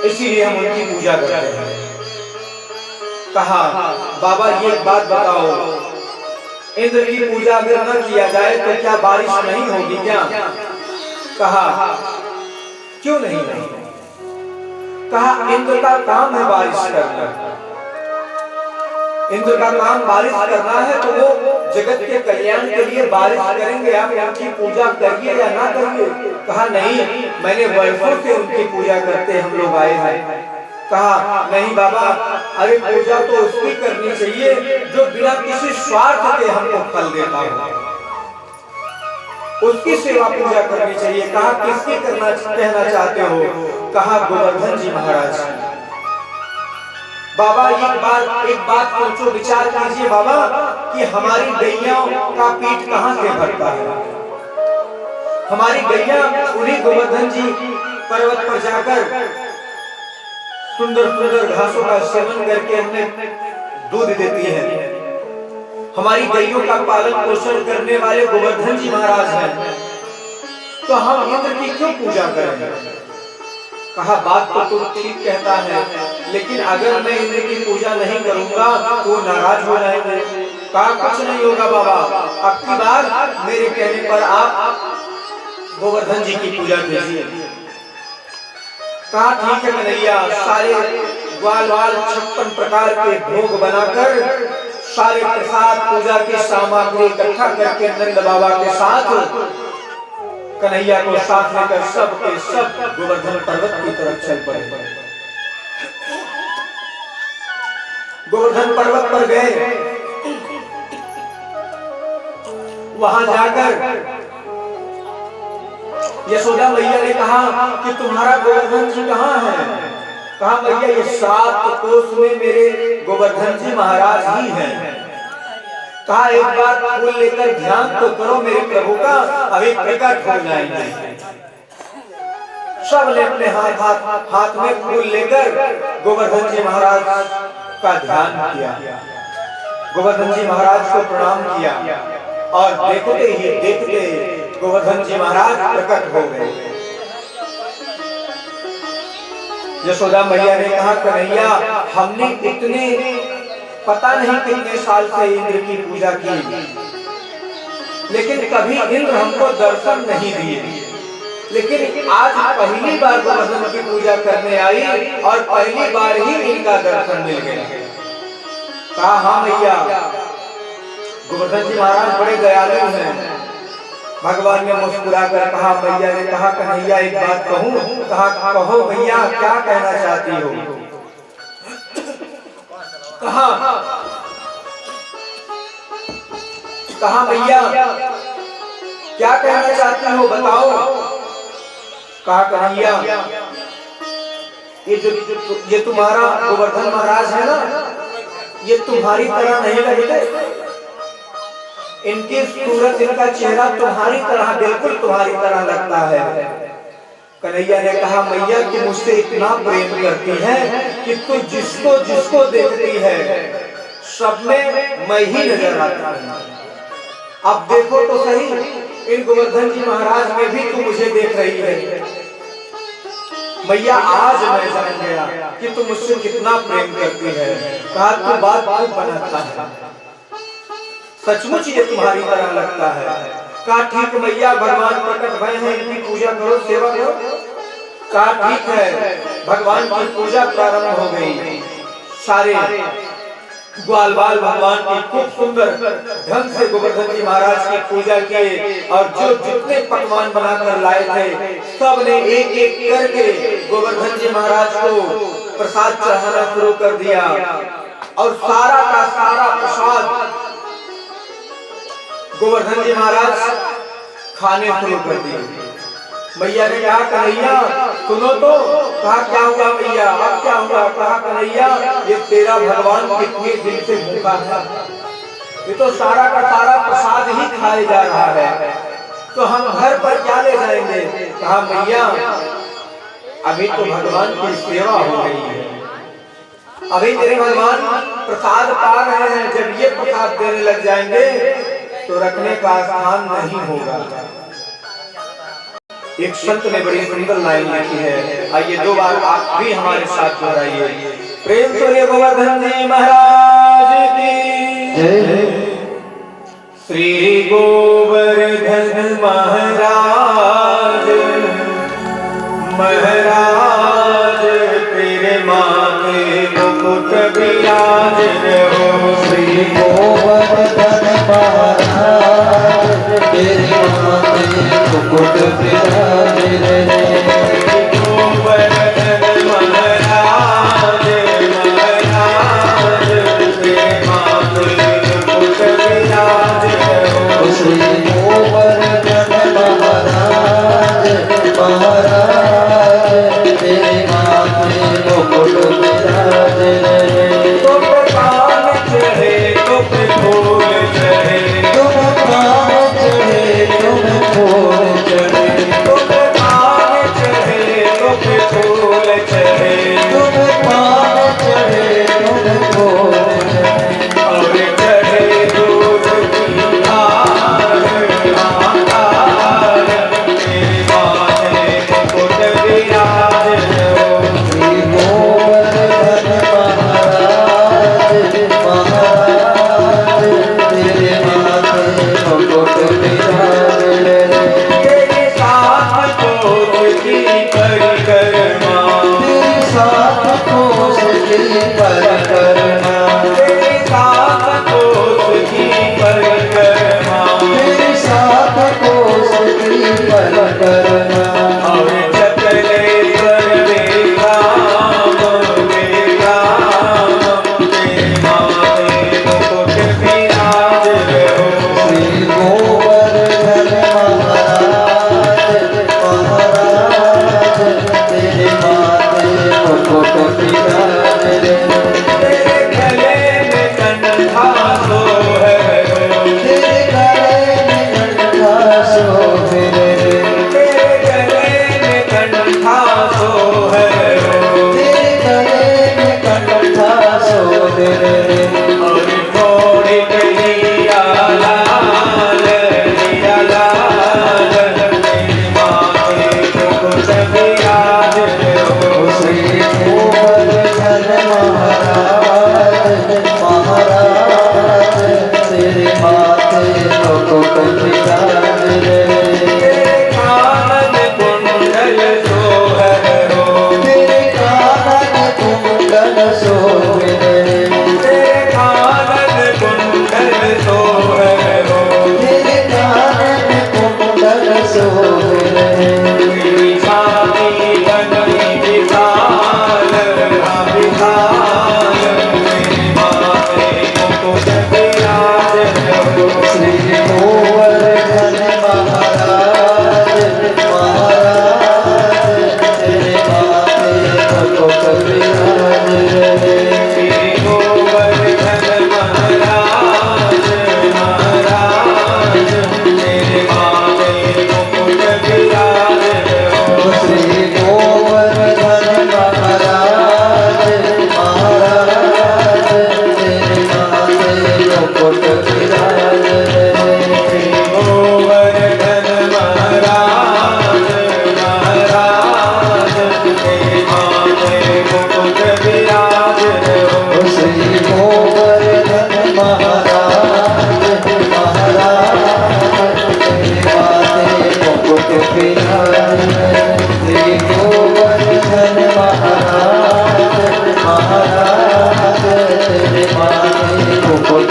इसीलिए हम उनकी पूजा करते हैं। कहा बाबा ये बात बताओ, इंद्र की पूजा अगर न किया जाए तो क्या बारिश नहीं होगी क्या? कहा क्यों नहीं होगी? कहा इंद्र का काम है बारिश करना, इंद्र का काम बारिश करना है, तो वो जगत के कल्याण के लिए बारिश करेंगे। आप उनकी पूजा करिए या ना करिए? कहा नहीं, मैंने वर्षों से उनकी पूजा करते हम लोग आए हैं। कहा नहीं बाबा, अरे पूजा तो उसकी करनी चाहिए जो बिना किसी स्वार्थ के हमको फल देता हो, उसकी सेवा पूजा करनी चाहिए। कहा किसकी कहना चाहते हो? कहा गोवर्धन जी महाराज। बाबा एक बात सोचो, विचार कीजिए बाबा कि हमारी गैयाओं का पेट कहाँ से भरता है? हमारी गैया उन्हीं गोवर्धन जी पर्वत पर जाकर सुंदर सुंदर घासों का सेवन करके हमें दूध देती है। हमारी गैयों का पालन पोषण करने वाले गोवर्धन जी महाराज हैं, तो हम इंद्र की क्यों पूजा करें? कहा बात तो तू ठीक कहता है, लेकिन अगर मैं इंद्र की पूजा नहीं करूंगा तो नाराज हो जाएंगे। कहा कुछ नहीं होगा बाबा, अब की बार मेरे कहने पर आप गोवर्धन जी की पूजा कीजिए। कहा ठीक है कन्हैया। सारे ग्वाल 56 प्रकार के भोग बनाकर सारे प्रसाद पूजा की सामग्री इकट्ठा करके नंद बाबा के साथ कन्हैया को साथ लेकर सब के सब गोवर्धन पर्वत की तरफ चल पड़े। गोवर्धन पर्वत पर गए, वहां जाकर यशोदा मैया ने कहा कि तुम्हारा गोवर्धन जी कहाँ है? कहा मैया ये 7 कोस में मेरे गोवर्धन जी महाराज ही हैं। कहा एक बार फूल लेकर ध्यान तो करो मेरे प्रभु का, अभी प्रकट हो जाएंगे। सब ने अपने हाथ में फूल लेकर गोवर्धन जी महाराज का ध्यान किया, गोवर्धन जी महाराज को प्रणाम किया और देखते ही देखते गोवर्धन जी महाराज प्रकट हो गए। यशोदा मैया ने कहा कन्हैया हमने इतने पता नहीं कितने साल से इंद्र की पूजा की, लेकिन कभी इंद्र हमको दर्शन नहीं दिए। लेकिन आज पहली बार गोवर्धन की पूजा करने आई और पहली बार ही इनका दर्शन मिल गया। कहा हाँ मैया, गोवर्धन जी महाराज बड़े दयालु हैं। भगवान ने मुस्कुरा कर कहा, मैया ने कहा कन्हैया एक बात कहूं? कहा कहो भैया, क्या कहना चाहती हो? कहा मैया क्या कहना चाहती हो बताओ? कहा कन्हैया ये तुम्हारा गोवर्धन महाराज है ना, ये तुम्हारी तरह नहीं लगते। इनकी सूरत, इनका चेहरा तुम्हारी तरह, बिल्कुल तुम्हारी तरह लगता है। कन्हैया ने कहा मैया तू मुझसे इतना प्रेम करती है कि तू जिसको जिसको देखती है सब में मैं ही नजर आता हूं। अब देखो तो सही, इन गोवर्धन जी महाराज में भी तू मुझे देख रही है। मैया आज मैं जान गया कि तू मुझसे कितना प्रेम करती है। कहा तू बात बनाता है, सचमुच ये तुम्हारी तरह लगता है। कहा ठीक मैया, भगवान प्रकट भय हैं, इनकी पूजा करो, सेवा करो। कहा ठीक है। भगवान की पूजा प्रारंभ हो गई। सारे ग्वाल बाल भगवान की खूब सुंदर ढंग से गोवर्धन जी महाराज की पूजा किए और जो जितने पकवान बनाकर लाए थे सब ने एक एक करके गोवर्धन जी महाराज को प्रसाद चढ़ाना शुरू कर दिया और सारा का सारा प्रसाद गोवर्धन जी महाराज खाने शुरू कर दिए। मैया ने कहा कन्हैया सुनो तो। कहा क्या हुआ मैया, अब क्या हुआ? कहा कन्हैया ये तेरा भगवान कितने दिन से भूखा है, ये तो सारा का सारा प्रसाद ही खाए जा रहा है, तो हम घर पर क्या ले जाएंगे? कहा मैया अभी तो भगवान की सेवा हो रही है, अभी तेरे भगवान प्रसाद पा रहे हैं, जब ये प्रसाद देने लग जाएंगे तो रखने का स्थान नहीं होगा। एक संत ने बड़ी सुंदर लाइन लिखी है, आइए दो बार आप भी हमारे साथ दोहराइए। प्रेम से गोवर्धन जी महाराज की जय। श्री गोवर्धन महाराज महाराज तेरे माथे मुकुट विराज रहो। श्री गोवर्धन महाराज तेरे माथे मुकुट विराज रहे। गोवर्धन महाराज महाराज तेरे माथे मुकुट विराज रहो। श्री गोवर्धन महाराज महाराज तेरे माथे मुकुट विराज रहे। तुम कान चढ़े तुम फूल चढ़े, तुम कान चढ़े तुम फूल चढ़े, तुम कान चढ़े तुम फूल चढ़े, तुम कान चढ़े तुम फूल चढ़े, और चढ़े दूध की धार आधार तेरे माथे मुकुट विराज रहो। श्री गोवर्धन महाराज महाराज तेरे माथे मुकुट विराज रहे। तेरे साथ कोस की परिक्रमा, तेरे साथ कोस की परिक्रमा, तेरे साथ कोस की परिक्रमा, तेरे साथ कोस की परिक्रमा, और चतले सर्वे काम तेरे माथे मुकुट विराज रहो। श्री गोवर्धन महाराज महाराज तेरे माथे मुकुट विराज रहे। तेरे गले में कंठा सोहे, तेरे गले में कंठा सोहे, तेरे गले में कंठा सोहे, तेरे गले में कंठा सोहे, और थोड़ी कहिया लाल लिया लाल तेरे माथे मुकुट विराज रहो। श्री गोवर्धन महाराज महाराज तेरे माथे मुकुट विराज रहे। तेरे कानन कुंडल श्री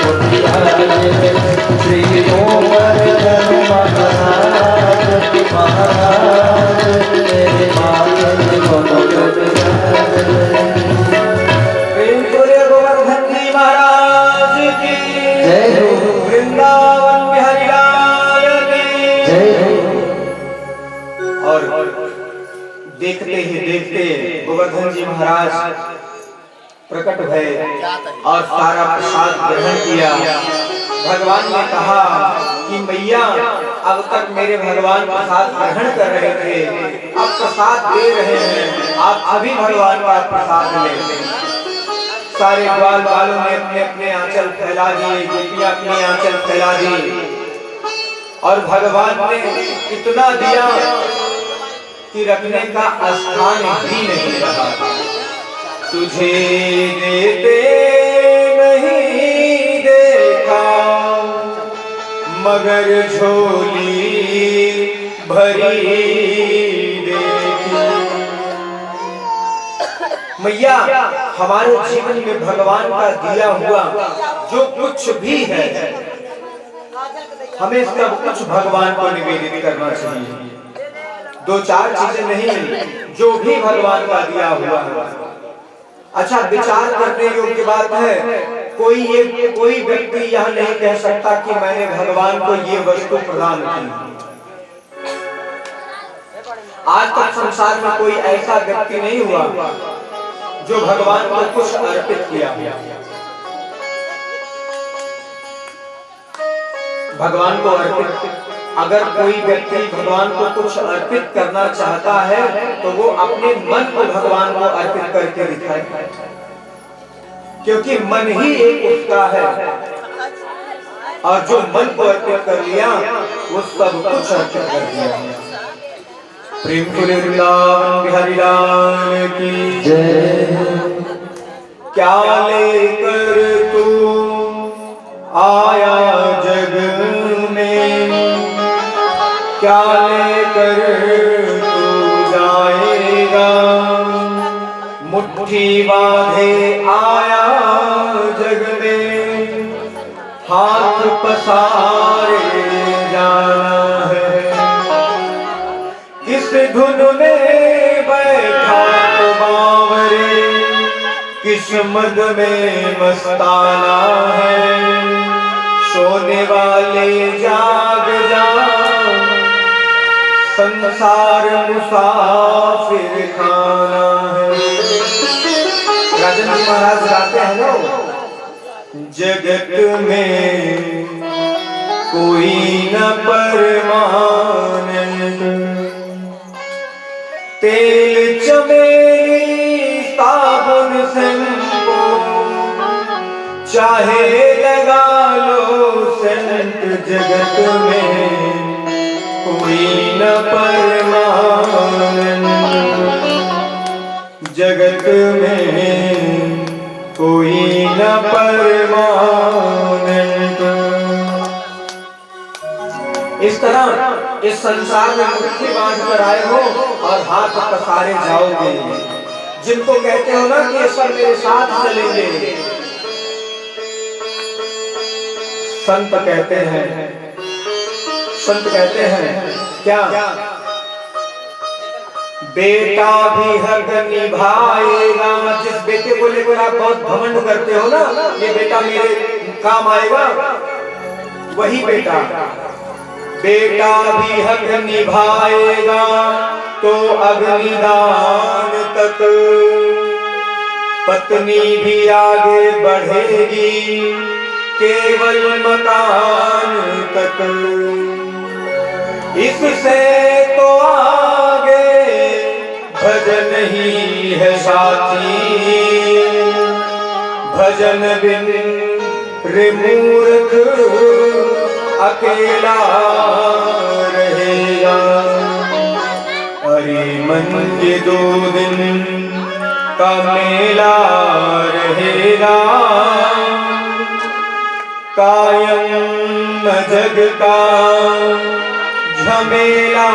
गोवर्धन महाराज महाराज तेरे मांगे गोवर्धन जी महाराज की जय हो। वृंदावन बिहारी लाल की जय हो। और देखते ही देखते गोवर्धन जी महाराज प्रकट भय और सारा प्रसाद ग्रहण किया। भगवान ने कहा कि मैया अब तक मेरे भगवान प्रसाद ग्रहण कर रहे थे, अब प्रसाद दे रहे हैं, आप अभी भगवान का प्रसाद लें। सारे ग्वाल बालों ने अपने अपने आंचल फैला दिए, गोपियां अपनी आंचल फैला दी और भगवान ने इतना दिया कि रखने का स्थान भी नहीं रहा। तुझे देते नहीं देखा मगर झोली भरी देखी। मैया हमारे जीवन में भगवान का दिया हुआ जो कुछ भी है हमें सब कुछ भगवान को निवेदित करना चाहिए। दो चार चीजें नहीं, जो भी भगवान का दिया हुआ है। अच्छा, विचार करने योग्य बात है, कोई व्यक्ति यह नहीं कह सकता कि मैंने भगवान को ये वस्तु प्रदान की। आज तक संसार में कोई ऐसा व्यक्ति नहीं हुआ जो भगवान को कुछ अर्पित किया। भगवान को अर्पित, अगर कोई व्यक्ति भगवान को कुछ अर्पित करना चाहता है तो वो अपने मन को भगवान को अर्पित करके दिखाए, क्योंकि मन ही एक उसका है और जो मन को अर्पित कर लिया वो सब कुछ अर्पित कर दिया। प्रेम को वृंदावन बिहारी लाल की जय। क्या लेकर तू आया जग में, क्या लेकर तू जाएगा। मुट्ठी बांधे आया जग में, हाथ पसारे जाना है। किस धुन में बैठा तो बावरे, किस मद में मस्ताना है। सोने वाले जाग जा, संसार मुसाफिर खाना है। राजन जी महाराज गाते हैं ना, जगत में कोई न परमानंद, तेल चमेली साबुन शैम्पू चाहे लगा लो सेंट। जगत में कोई न परमानंद, जगत में कोई न परमानंद। इस तरह इस संसार में मुट्ठी बांध कर आए हो और हाथ पसारे जाओगे। जिनको कहते हो ना कि ये सब मेरे साथ चलेंगे, संत कहते हैं क्या, बेटा भी हक निभाएगा। जिस बेटे को लेकर आप बहुत घमंड करते हो ना, ये बेटा मेरे काम आएगा, वही बेटा भी हक निभाएगा तो अग्निदान तक पत्नी भी आगे बढ़ेगी, केवल मकान तक। इससे तो आगे भजन ही है साथी, भजन बिन रे मूर्ख अकेला रहेगा। अरे मन ये 2 दिन का मेला रहेगा, कायम न जग का झमेला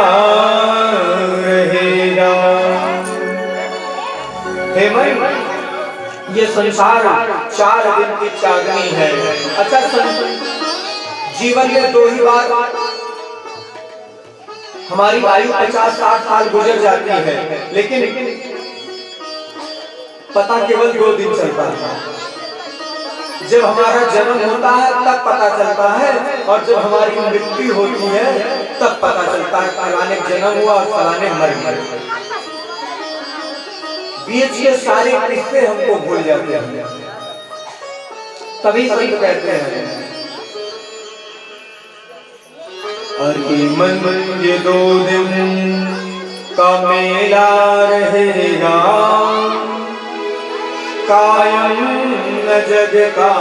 रहेगा। हे मन, ये संसार 4 दिन की चांदनी है। अच्छा, जीवन में 2 ही बार हमारी आयु 50-60 साल गुजर जाती है, लेकिन पता केवल 2 दिन चलता है। जब हमारा जन्म होता है तब पता चलता है, और जब हमारी मृत्यु होती है तब पता चलता है फलाने जन्म हुआ और फलाने मर गए। बीच के सारे किस्से हमको भूल जाते हैं। तभी संत कहते हैं, अरे मन ये 2 दिन का मेला रहेगा, कायम न जग का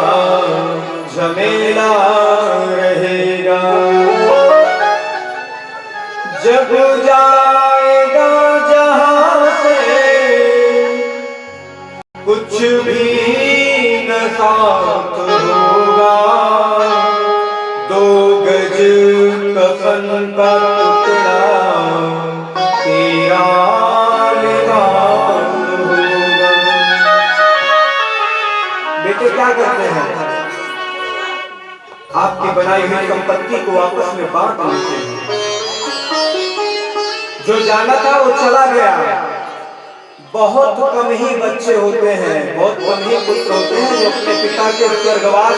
झमेला रहेगा। जब जाएगा जहां से कुछ भी न साथ होगा, 2 गज कफन का टुकड़ा तेरा लिबास होगा। बेटे क्या करते हैं, आपकी बनाई हुई संपत्ति को आपस में बांट लेते हैं। जो जाना था वो चला गया। बहुत कम ही बच्चे होते हैं, बहुत कम ही पुत्र होते हैं जो अपने पिता के स्वर्गवास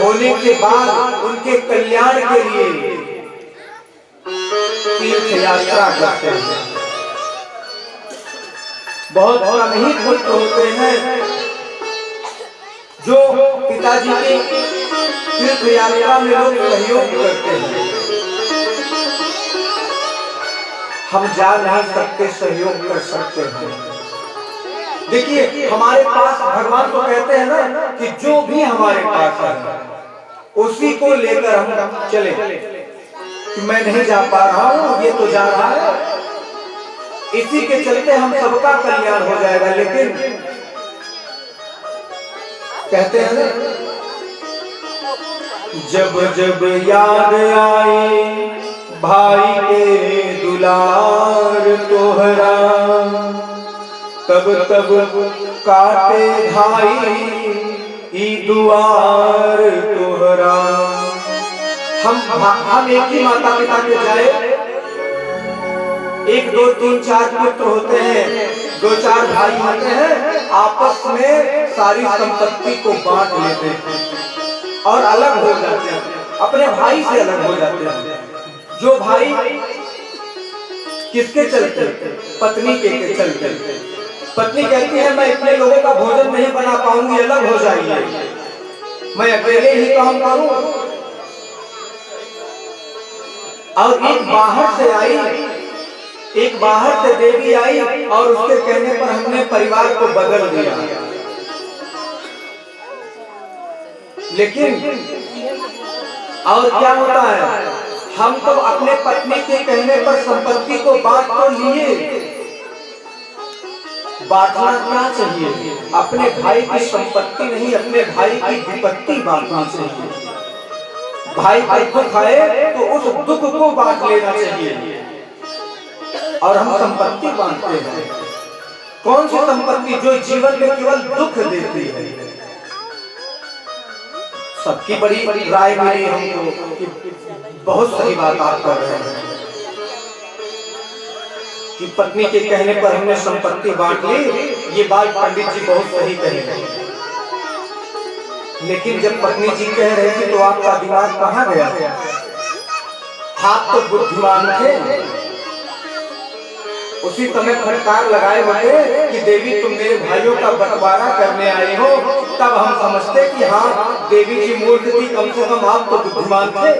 होने के बाद उनके कल्याण के लिए तीर्थ यात्रा करते हैं। बहुत कम ही पुत्र होते हैं जो पिताजी की तीर्थ यात्रा में लोग सहयोग करते हैं। हम जा नहीं सकते, सहयोग कर सकते हैं। देखिए, हमारे पास भगवान तो कहते हैं ना कि जो भी हमारे पास है उसी को लेकर हम चले। कि मैं नहीं जा पा रहा हूँ, ये तो जा रहा है, इसी के चलते हम सबका कल्याण हो जाएगा। लेकिन कहते हैं ना, जब जब याद आई भाई के दुलार तोहरा, तब तब काटे भाई ई दुआर तोहरा। हम एक ही माता पिता के जाए, 1 2 3 4 पुत्र होते हैं, 2-4 भाई होते हैं, आपस में सारी संपत्ति को बांट लेते हैं और अलग हो जाते हैं, अपने भाई से अलग हो जाते हैं। जो भाई किसके चलते, पत्नी के चलते। पत्नी कहती है मैं इतने लोगों का भोजन नहीं बना पाऊंगी, अलग हो जाइए, मैं अकेले ही काम करूं। और एक बाहर से देवी आई और उसके कहने पर हमने परिवार को बदल दिया। लेकिन और क्या होता है, हम तो अपने पत्नी के कहने पर संपत्ति को बांट तो लिए, बांटना क्या चाहिए, अपने भाई की संपत्ति नहीं, अपने भाई की विपत्ति बांटना चाहिए। भाई भाई दुख आए तो उस दुख को बांट लेना चाहिए। और हम संपत्ति बांटते हैं, कौन सी संपत्ति जो जीवन में केवल दुख देती है। सबकी बड़ी राय मिली हमको कि बहुत सही बात आप कर रहे हैं कि पत्नी के कहने पर हमने संपत्ति बांट ली। ये बात पंडित जी बहुत सही कही। लेकिन जब पत्नी जी कह रहे थे तो आपका दिमाग कहाँ गया? आप तो बुद्धिमान थे, उसी समय फटकार लगाए होते कि देवी तुम मेरे भाइयों का बंटवारा करने आए हो, तब हम समझते कि हाँ देवी जी मूर्ख थी, कम से कम आप तो बुद्धिमान थे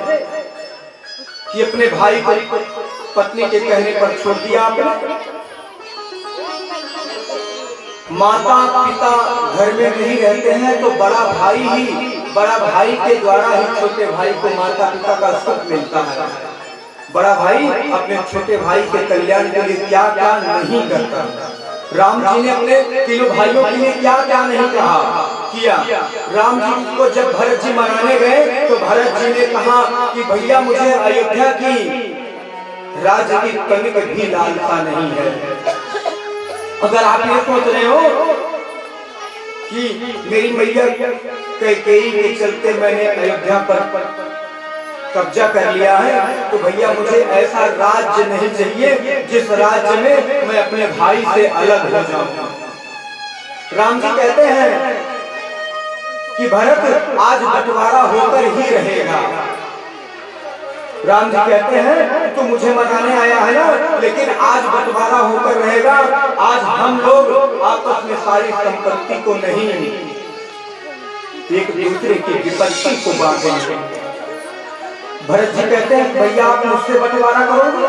कि अपने भाई को पत्नी के कहने पर छोड़ दिया आपने। माता पिता घर में नहीं रहते हैं तो बड़ा भाई के द्वारा ही छोटे भाई को माता पिता का सुख मिलता है। बड़ा भाई अपने छोटे भाई के कल्याण के लिए क्या क्या नहीं करता। राम जी ने अपने तीनों भाइयों के लिए क्या क्या नहीं किया। राम जी को जब भरत जी मनाने गए तो भरत जी ने कहा कि भैया मुझे अयोध्या की राज्य की तनिक भी लालसा नहीं है। अगर आप ये सोच रहे हो कि मेरी मैया कैकेयी के चलते मैंने अयोध्या पर कब्जा कर लिया है, तो भैया मुझे ऐसा राज्य नहीं चाहिए जिस राज्य में मैं अपने भाई से अलग हो जाऊं। राम जी कहते हैं कि भरत आज बंटवारा होकर ही रहेगा। राम जी कहते हैं तो मुझे मनाने आया है ना, लेकिन आज बंटवारा होकर रहेगा। आज हम लोग आपस में सारी संपत्ति को नहीं, एक दूसरे की विपत्ति को बांटेंगे। भरत जी कहते हैं भैया आप मुझसे बंटवारा करोगे?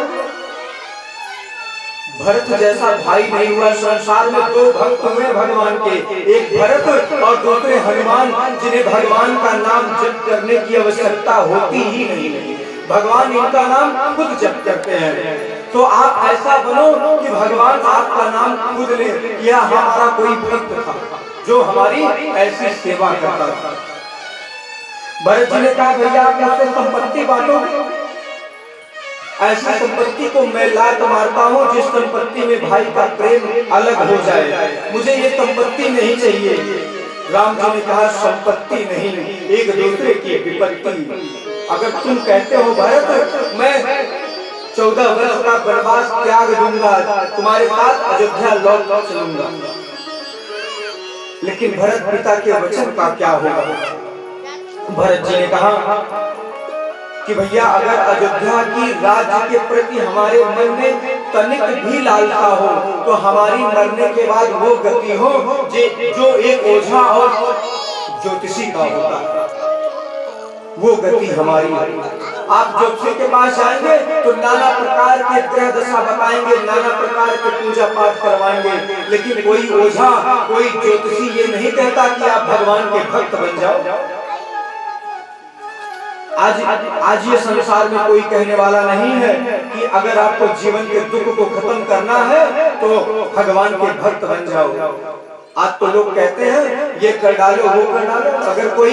भरत जैसा भाई नहीं हुआ संसार में। दो भक्त हुए भगवान के, एक भरत और दूसरे हनुमान, जिन्हें भगवान का नाम जप करने की आवश्यकता होती ही नहीं। भगवान इनका नाम खुद जप करते हैं। तो आप ऐसा बनो कि भगवान आपका नाम खुद ले। यह हमारा कोई भक्त था जो हमारी ऐसी सेवा करता था। भरत जी ने कहा भैया आप मुझसे संपत्ति बांटोगे? ऐसी संपत्ति को मैं लात मारता हूँ जिस संपत्ति में भाई का प्रेम अलग हो जाए। मुझे ये संपत्ति नहीं चाहिए। राम जी ने कहा संपत्ति नहीं, एक दूसरे की विपत्ति। अगर तुम कहते हो भरत मैं 14 वर्ष का वनवास त्याग दूंगा, तुम्हारे साथ अयोध्या लौट चलूंगा, लेकिन भरत पिता के वचन का क्या होगा? भरत जी ने कहा कि भैया अगर अयोध्या की राज्य के प्रति हमारे मन में तनिक भी लालसा हो तो हमारी मरने के बाद वो गति हो जो एक ओझा और ज्योतिषी का होता, वो गति हमारी। आप ज्योतिषी के पास जाएंगे तो नाना प्रकार के ग्रह दशा बताएंगे, नाना प्रकार के पूजा पाठ करवाएंगे, लेकिन कोई ओझा कोई ज्योतिषी ये नहीं कहता कि आप भगवान के भक्त बन जाओ। आज ये संसार में कोई कहने वाला नहीं है कि अगर आपको जीवन के दुख को खत्म करना है तो भगवान के भक्त बन जाओ। आज तो लोग कहते हैं ये कर डालो वो कर डालो। अगर कोई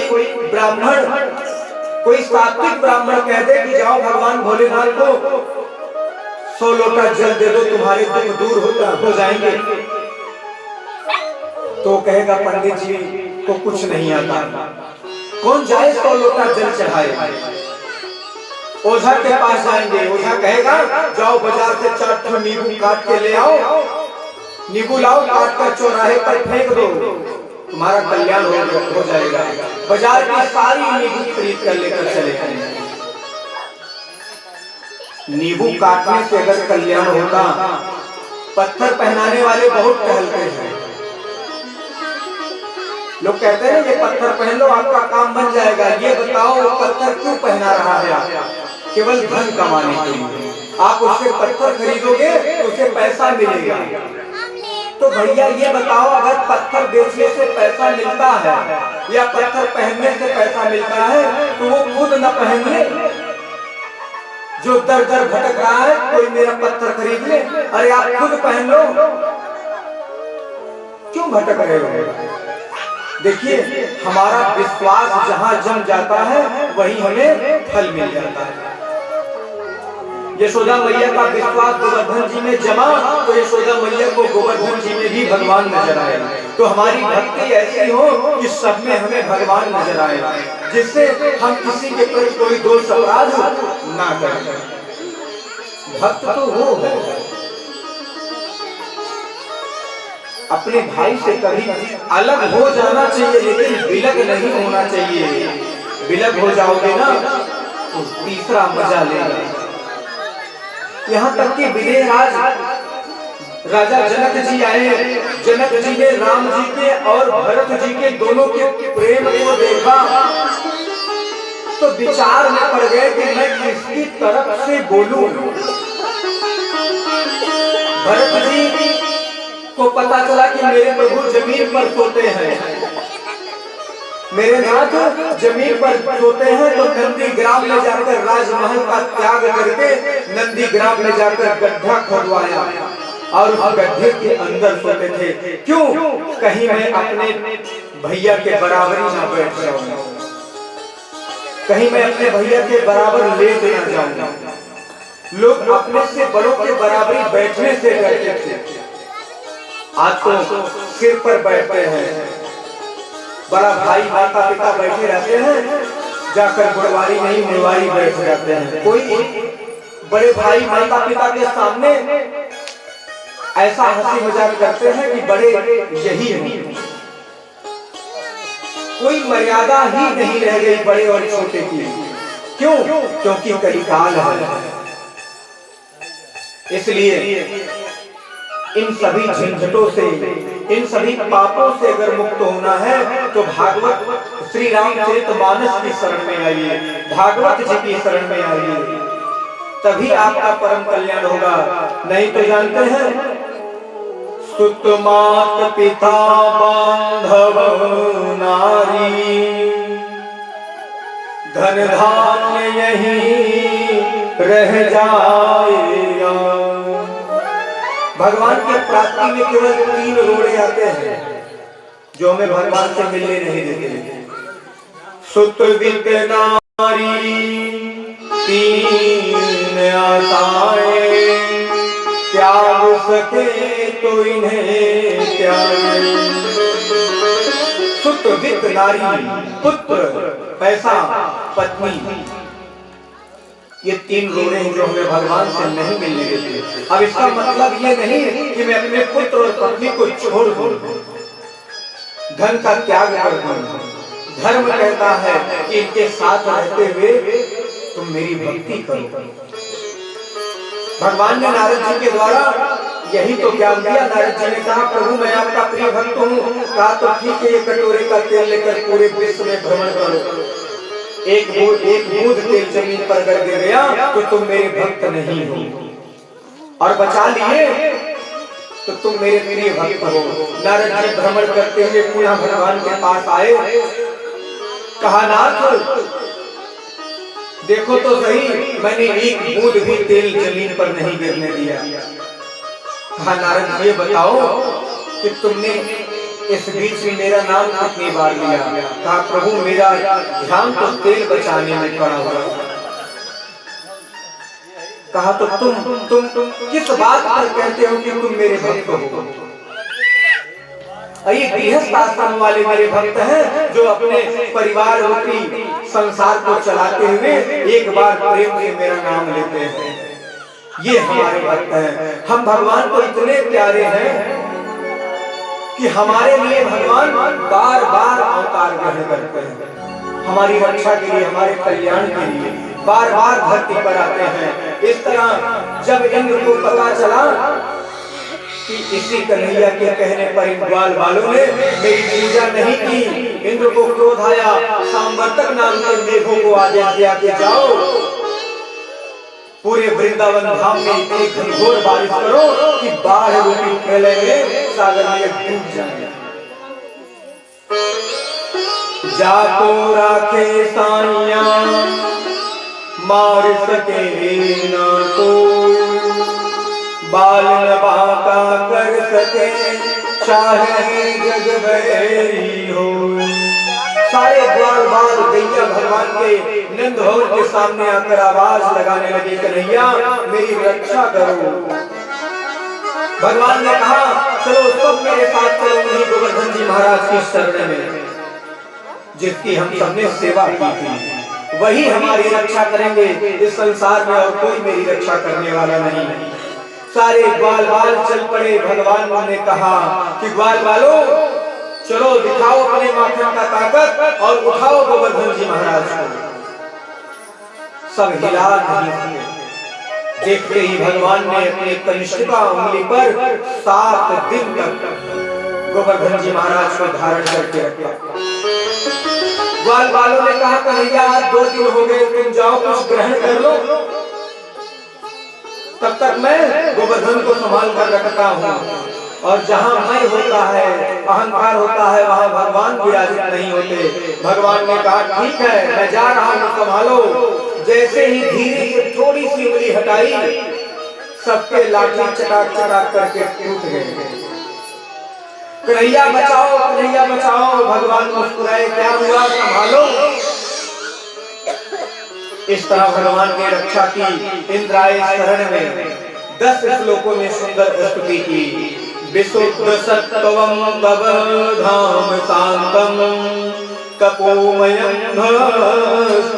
ब्राह्मण, कोई सात्विक ब्राह्मण कह दे कि जाओ भगवान भोलेनाथ को 100 लोटा जल दे दो तुम्हारे दुख दूर हो जाएंगे, तो कहेगा पंडित जी को कुछ नहीं आता, कौन जाए 100 लोटा जल चढ़ाए। ओझा के पास जाएंगे, ओझा कहेगा जाओ बाजार से 4 नींबू काट के ले आओ, नींबू लाओ काट कर चौराहे पर फेंक दो, तुम्हारा कल्याण हो जाएगा। बाजार की सारी नींबू खरीद कर लेकर चले जाएंगे। नींबू काटने से अगर कल्याण होता, पत्थर पहनाने वाले बहुत टहलते हैं। लोग कहते हैं ये पत्थर पहन लो आपका काम बन जाएगा। ये बताओ पत्थर क्यों पहना रहा है? केवल धन कमाने के लिए। आप उससे पत्थर खरीदोगे तो उसे पैसा मिलेगा। तो भैया ये बताओ अगर पत्थर बेचने से पैसा मिलता है या पत्थर पहनने से पैसा मिलता है तो वो खुद न पहन ले। जो दर दर भटक रहा है कोई मेरा पत्थर खरीद ले, अरे आप खुद पहन लो, क्यों भटक रहे हो? देखिए हमारा विश्वास जहां जम जाता है वहीं हमें फल मिल जाता है। यशोदा मैया का विश्वास गोवर्धन जी में जमा तो यशोदा मैया को गोवर्धन जी में भी भगवान नजर आए। तो हमारी भक्ति ऐसी हो कि सब में हमें भगवान नजर आए, जिससे हम किसी के प्रति कोई दोष अपराध ना करें। भक्त तो वो है अपने भाई से कभी अलग हो जाना चाहिए, लेकिन विलग नहीं होना चाहिए। विलग हो जाओगे ना तो तीसरा मजा लेगा। यहाँ तक कि विदेह राजा जनक जी आए, जनक जी ने राम जी के और भरत जी के दोनों के प्रेम को देखा तो विचार में पड़ गए कि मैं किसकी तरफ से बोलूं। भरत जी को पता चला कि मेरे प्रभु जमीन पर सोते हैं, मेरे नाथ जमीन पर सोते हैं, तो नंदी ग्राम में जाकर राजमहल का त्याग करके नंदी ग्राम में जाकर गड्ढा खोदवाया और उस गड्ढे के अंदर सोते थे। क्यों? कहीं मैं अपने भैया के बराबरी ना बैठ जाऊं, कहीं मैं अपने भैया के बराबर ले ना जाऊं। लोग अपने से बड़ों के बराबरी बैठने से डरते थे, आज तो सिर पर बैठते हैं। बड़ा भाई माता पिता बैठे रहते हैं, जाकर गुरवारी नहीं मुरवारी बैठ जाते हैं। कोई बड़े भाई माता पिता के सामने ऐसा हंसी मजाक करते हैं कि बड़े यही हैं। कोई मर्यादा ही नहीं रह गई बड़े और छोटे की। क्यों? क्योंकि कलिकाल है। इसलिए इन सभी झंझटों से, इन सभी पापों से अगर मुक्त होना है तो भागवत श्री रामचरितमानस की शरण में आइए, भागवत जी की शरण में आइए, तभी आपका परम कल्याण होगा। नहीं तो जानते हैं, सुत मात पिता बांधव नारी, धन धान्य यहीं रह जाएगा। भगवान की प्राप्ति में केवल 3 रोड़े आते हैं जो हमें भगवान से मिलने नहीं देते। सुत वित नारी 3 आशाएं, त्याग सके तो इन्हें त्यागे। सुत वित नारी, पुत्र, पैसा, पत्नी, ये 3 रोड़े हैं जो हमें भगवान से नहीं मिलने देते। अब इसका मतलब ये नहीं कि मैं अपने पुत्र और पत्नी को छोड़ दूं, धन का त्याग कर दूं। धर्म कहता है कि इनके साथ रहते हुए तुम मेरी भक्ति करो। भगवान ने नारद जी के द्वारा यही तो ज्ञान दिया। नारद जी ने कहा, प्रभु मैं आपका प्रिय भक्त हूँ। कहा तो ठीक है, ये कटोरे का तेल लेकर पूरे विश्व में भ्रमण करो। एक बूंद तेल जमीन पर अगर गिर गया तो तुम मेरे भक्त नहीं हो, और बचा लिए तो तुम मेरे प्रिय भक्त हो। नारद जी भ्रमण करते हुए पुनः भगवान के पास आए। कहा, नाथ देखो तो सही, मैंने एक बूंद भी तेल जमीन पर नहीं गिरने दिया। कहा, नारद ये बताओ कि तुमने इस बीच में मेरा नाम कितनी बार लिया? कहा, प्रभु मेरा ध्यान तो तेल बचाने में पड़ा हुआ। कहा, तो तुम किस बात पर कहते हो कि तुम मेरे भक्त हो? ये गृहस्थ आश्रम वाले मेरे भक्त हैं जो अपने परिवार रूपी संसार को चलाते हुए एक बार प्रेम से मेरा नाम लेते हैं। ये हमारे भक्त हैं। हम भगवान को इतने प्यारे हैं कि हमारे लिए भगवान बार बार अवतार ग्रहण करते हैं। हमारी रक्षा के लिए, हमारे कल्याण के लिए बार बार धरती पर आते हैं। इस तरह जब इंद्र को पता चला कि इसी कन्हैया के कहने पर इन ग्वाल वालों ने मेरी पूजा नहीं की, इंद्र को क्रोध आया। सांवर्तक नाम के मेघों को आदेश दिया कि जाओ पूरे वृंदावन धाम में इतनी घनघोर बारिश करो कि बाढ़ रूपी प्रलय में सागर में डूब जाए। जाको राखे साइया मार सके ना कोई, बाल न बाका कर सके चाहे जग बैरी हो। सारे ग्वाल बाल गैया भगवान के नंद भवन के सामने आकर आवाज लगाने लगे, कन्हैया मेरी रक्षा करो। भगवान ने कहा, चलो सब मेरे साथ चलो उन्हीं गोवर्धन जी महाराज की शरण में, जिसकी हम सबने सेवा की थी। वही हमारी रक्षा करेंगे। इस संसार में और कोई मेरी रक्षा करने वाला नहीं। सारे ग्वाल बाल चल पड़े। भगवान ने कहा कि ग्वाल बालों चलो दिखाओ अपने माखन का ताकत और उठाओ गोवर्धन जी महाराज को। सब हिला नहीं थे। देखते ही भगवान ने अपने कनिष्ठिका उंगली पर 7 दिन तक गोवर्धन जी महाराज को धारण करके रखा। ग्वाल बालों ने कहा, कन्हैया आज 2 दिन हो गए, तुम जाओ कुछ ग्रहण कर लो, तब तक मैं गोवर्धन को संभाल कर रखता हूँ। और जहाँ मैं होता है, अहंकार होता है, वहाँ भगवान विराजित नहीं होते। भगवान ने कहा, ठीक है मैं जा रहा हूँ, संभालो। जैसे ही धीरे से थोड़ी सी उंगली हटाई, सबके लाठी चटाक चटाक करके टूट गए। कन्हैया बचाओ, कन्हैया बचाओ। भगवान मुस्कुराए, क्या हुआ, संभालो। इस तरह भगवान ने रक्षा की। इंद्र आए शरण में, 10 श्लोकों में सुंदर स्तुति की। विशुद्ध सत्त्वं तव धाम शांतं तपोमयं भस्तरजस्तमस्तं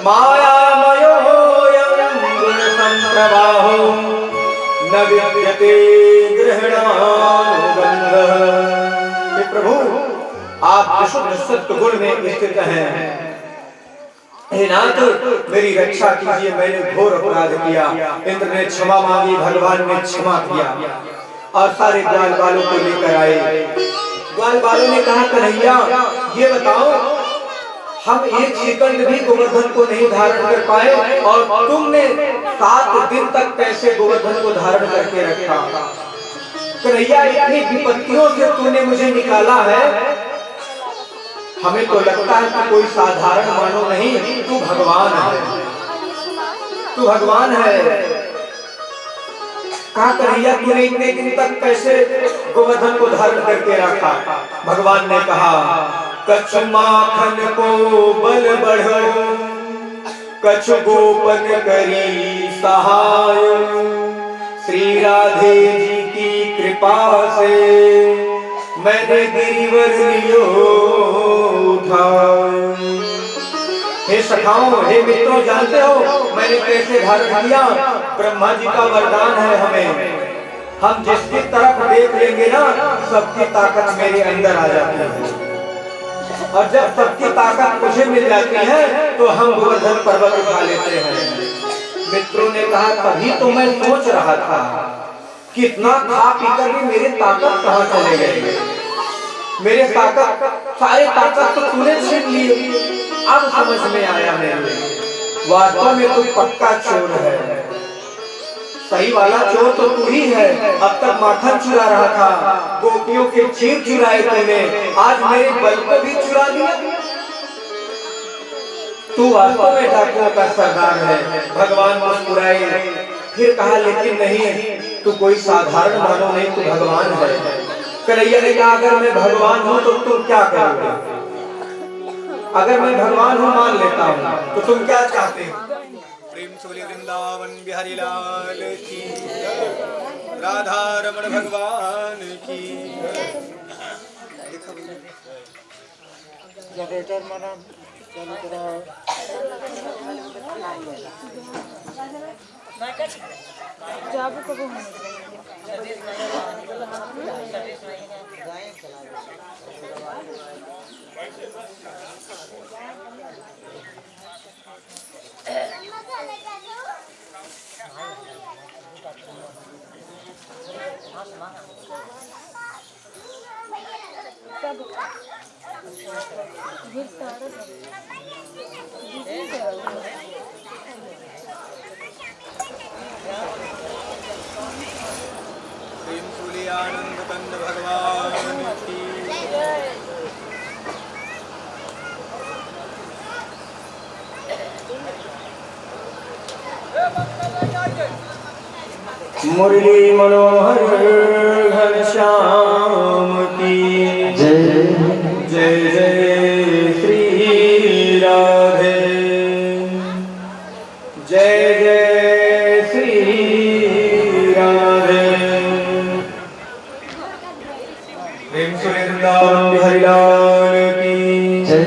मायामयोऽयं गुणसंप्रवाहो न विद्यते गृह्णानुबन्धः। हे प्रभु, आप विशुद्ध सत्व गुण में स्थित हैं। हे नाथ, मेरी रक्षा कीजिए, मैंने घोर अपराध किया। इंद्र ने क्षमा मांगी, भगवान ने क्षमा किया और सारे ग्वाल बालों को लेकर आए। ग्वाल बालों ने कहा, कन्हैया ये बताओ, हम एक सेकंड भी गोवर्धन को नहीं धारण कर पाए और तुमने 7 दिन तक कैसे गोवर्धन को धारण करके रखा? कन्हैया, इतनी विपत्तियों से तूने मुझे निकाला है, हमें तो लगता है कि कोई साधारण मानव नहीं, तू भगवान है, तू भगवान है। कहा, कन्हैया तूने इतने दिन तक कैसे गोवर्धन को धारण करके रखा? भगवान ने कहा, कछु माखन को बल बढ़ो, कछु गोपन करी सहाय, श्री राधे जी की कृपा से मैंने गिरिवर लियो उठाए। हे सखाओं, हे मित्रों, जानते हो मैंने कैसे धारण किया? ब्रह्मा जी का वरदान है हमें, हम जिसकी तरफ देख लेंगे ना, सबकी ताकत मेरे अंदर आ जाती है और जब सबकी ताकत मुझे मिल जाती है तो हम गोवर्धन पर्वत उठा लेते हैं। मित्रों ने कहा, तभी तो मैं सोच रहा था कितना खा पीकर भी मेरी ताकत कहाँ चले गए? मेरे सारे ताकत तो तूने छीन ली। अब समझ में आया मेरे, वास्तव में तू पक्का चोर है। सही वाला चोर तो तू ही है। अब तक माखन चुरा रहा था, गोपियों के चीर चुराए तूने, आज मेरे बल को भी चुरा लिया। तू वास्तव में डाकुओं का सरदार है। भगवान मुस्कुराए, फिर कहा, लेकिन नहीं, तू कोई साधारण मानव नहीं, तू भगवान है। कन्हैया ने कहा, अगर मैं भगवान हूँ तो तुम क्या करोगे? अगर मैं भगवान हूँ मान लेता हूँ, तो तुम क्या चाहते हो? प्रेम सोली वृंदावन बिहारी लाल की, राधा रमण भगवान की। जनरेटर माना चालू करा। जाबू कब प्रेम सूली आनंद कंद भगवान की। मुरली मनोहर घनश्याम की जय। जय जय श्री राधे, जय जय श्री राधे। प्रेम से वृंदावन बिहारी लाल की जय।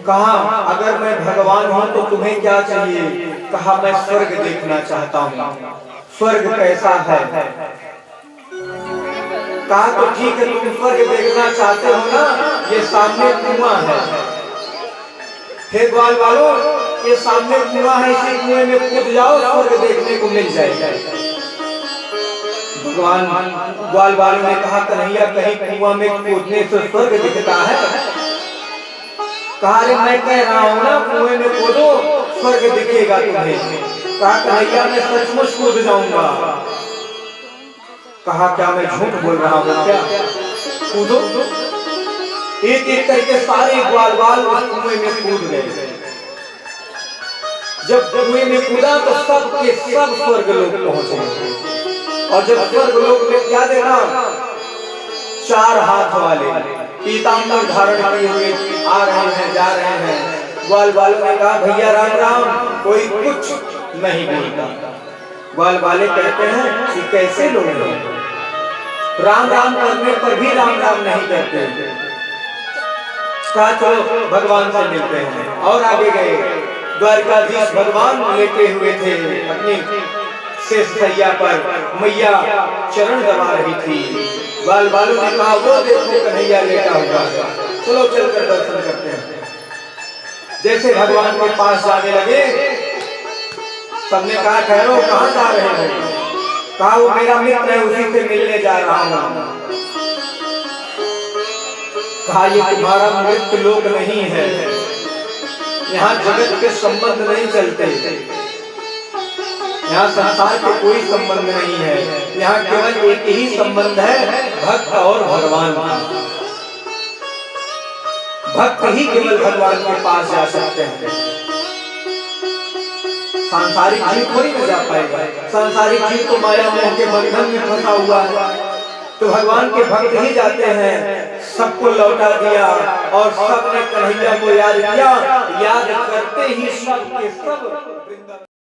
कहा, अगर मैं भगवान हूँ तो तुम्हें क्या चाहिए? कहा, मैं स्वर्ग देखना चाहता हूँ। स्वर्ग कैसा है? कहा, तो ठीक है, तुम स्वर्ग देखना चाहते हो ना, ये सामने कुआं है। हे ग्वाल वालों, ये सामने कुआं है, इसी कुएं में कूद जाओ, स्वर्ग देखने को मिल जाएगा। भगवान ग्वाल वालों ने कहा, कन्हैया कहीं कुआं में कूदने से स्वर्ग दिखता है? कहा, अरे मैं कह रहा हूँ ना, कुएं में कूदो, स्वर्ग दिखेगा तुम्हें। कहा, कन्हैया मैं सचमुच कूद जाऊंगा। कहा, क्या मैं झूठ बोल रहा हूँ क्या? कूदो। एक एक करके सारे ग्वाल बाल उस कुएं में कूद गए। जब कुएं में कूदा तो सब के सब स्वर्ग लोक पहुंचे। और जब स्वर्ग लोक में क्या देखा? 4 हाथ वाले पीताम्बर धारण किए हुए आ रहे हैं, जा रहे हैं। ग्वाल बालों ने कहा, भैया राम राम। कोई कुछ नहीं बोलता। ग्वाल वाले कहते हैं कि कैसे लोग हैं, राम राम करने पर भी राम राम नहीं करते। कहा चलो भगवान से मिलते हैं। और आगे गए, द्वारकाधीश भगवान लेटे हुए थे अपनी शेष सैया पर, मैया चरण दबा रही थी। ग्वाल वालों ने कहा वो देखो कन्हैया लेटा हुआ, चलो चलकर दर्शन करते हैं। जैसे भगवान के पास जाने लगे, सबने कहा ठहरो, कहाँ जा रहे हो? कहा वो मेरा मित्र है, उसी से मिलने जा रहा हूँ। कहा ये तुम्हारा मृत्यु लोक नहीं है, यहाँ जगत के संबंध नहीं चलते, यहाँ संसार के कोई संबंध नहीं है, यहाँ केवल एक ही संबंध है, भक्त और भगवान का। भक्त ही केवल भगवान के पास जा सकते हैं, सांसारिक जीव कोई नहीं जा पाएगा। सांसारिक जीव तो माया मोह के बंधन में फंसा हुआ है, तो भगवान के भक्त ही जाते हैं। सबको लौटा दिया और सबने कन्हैया को याद किया, याद करते ही सब के सब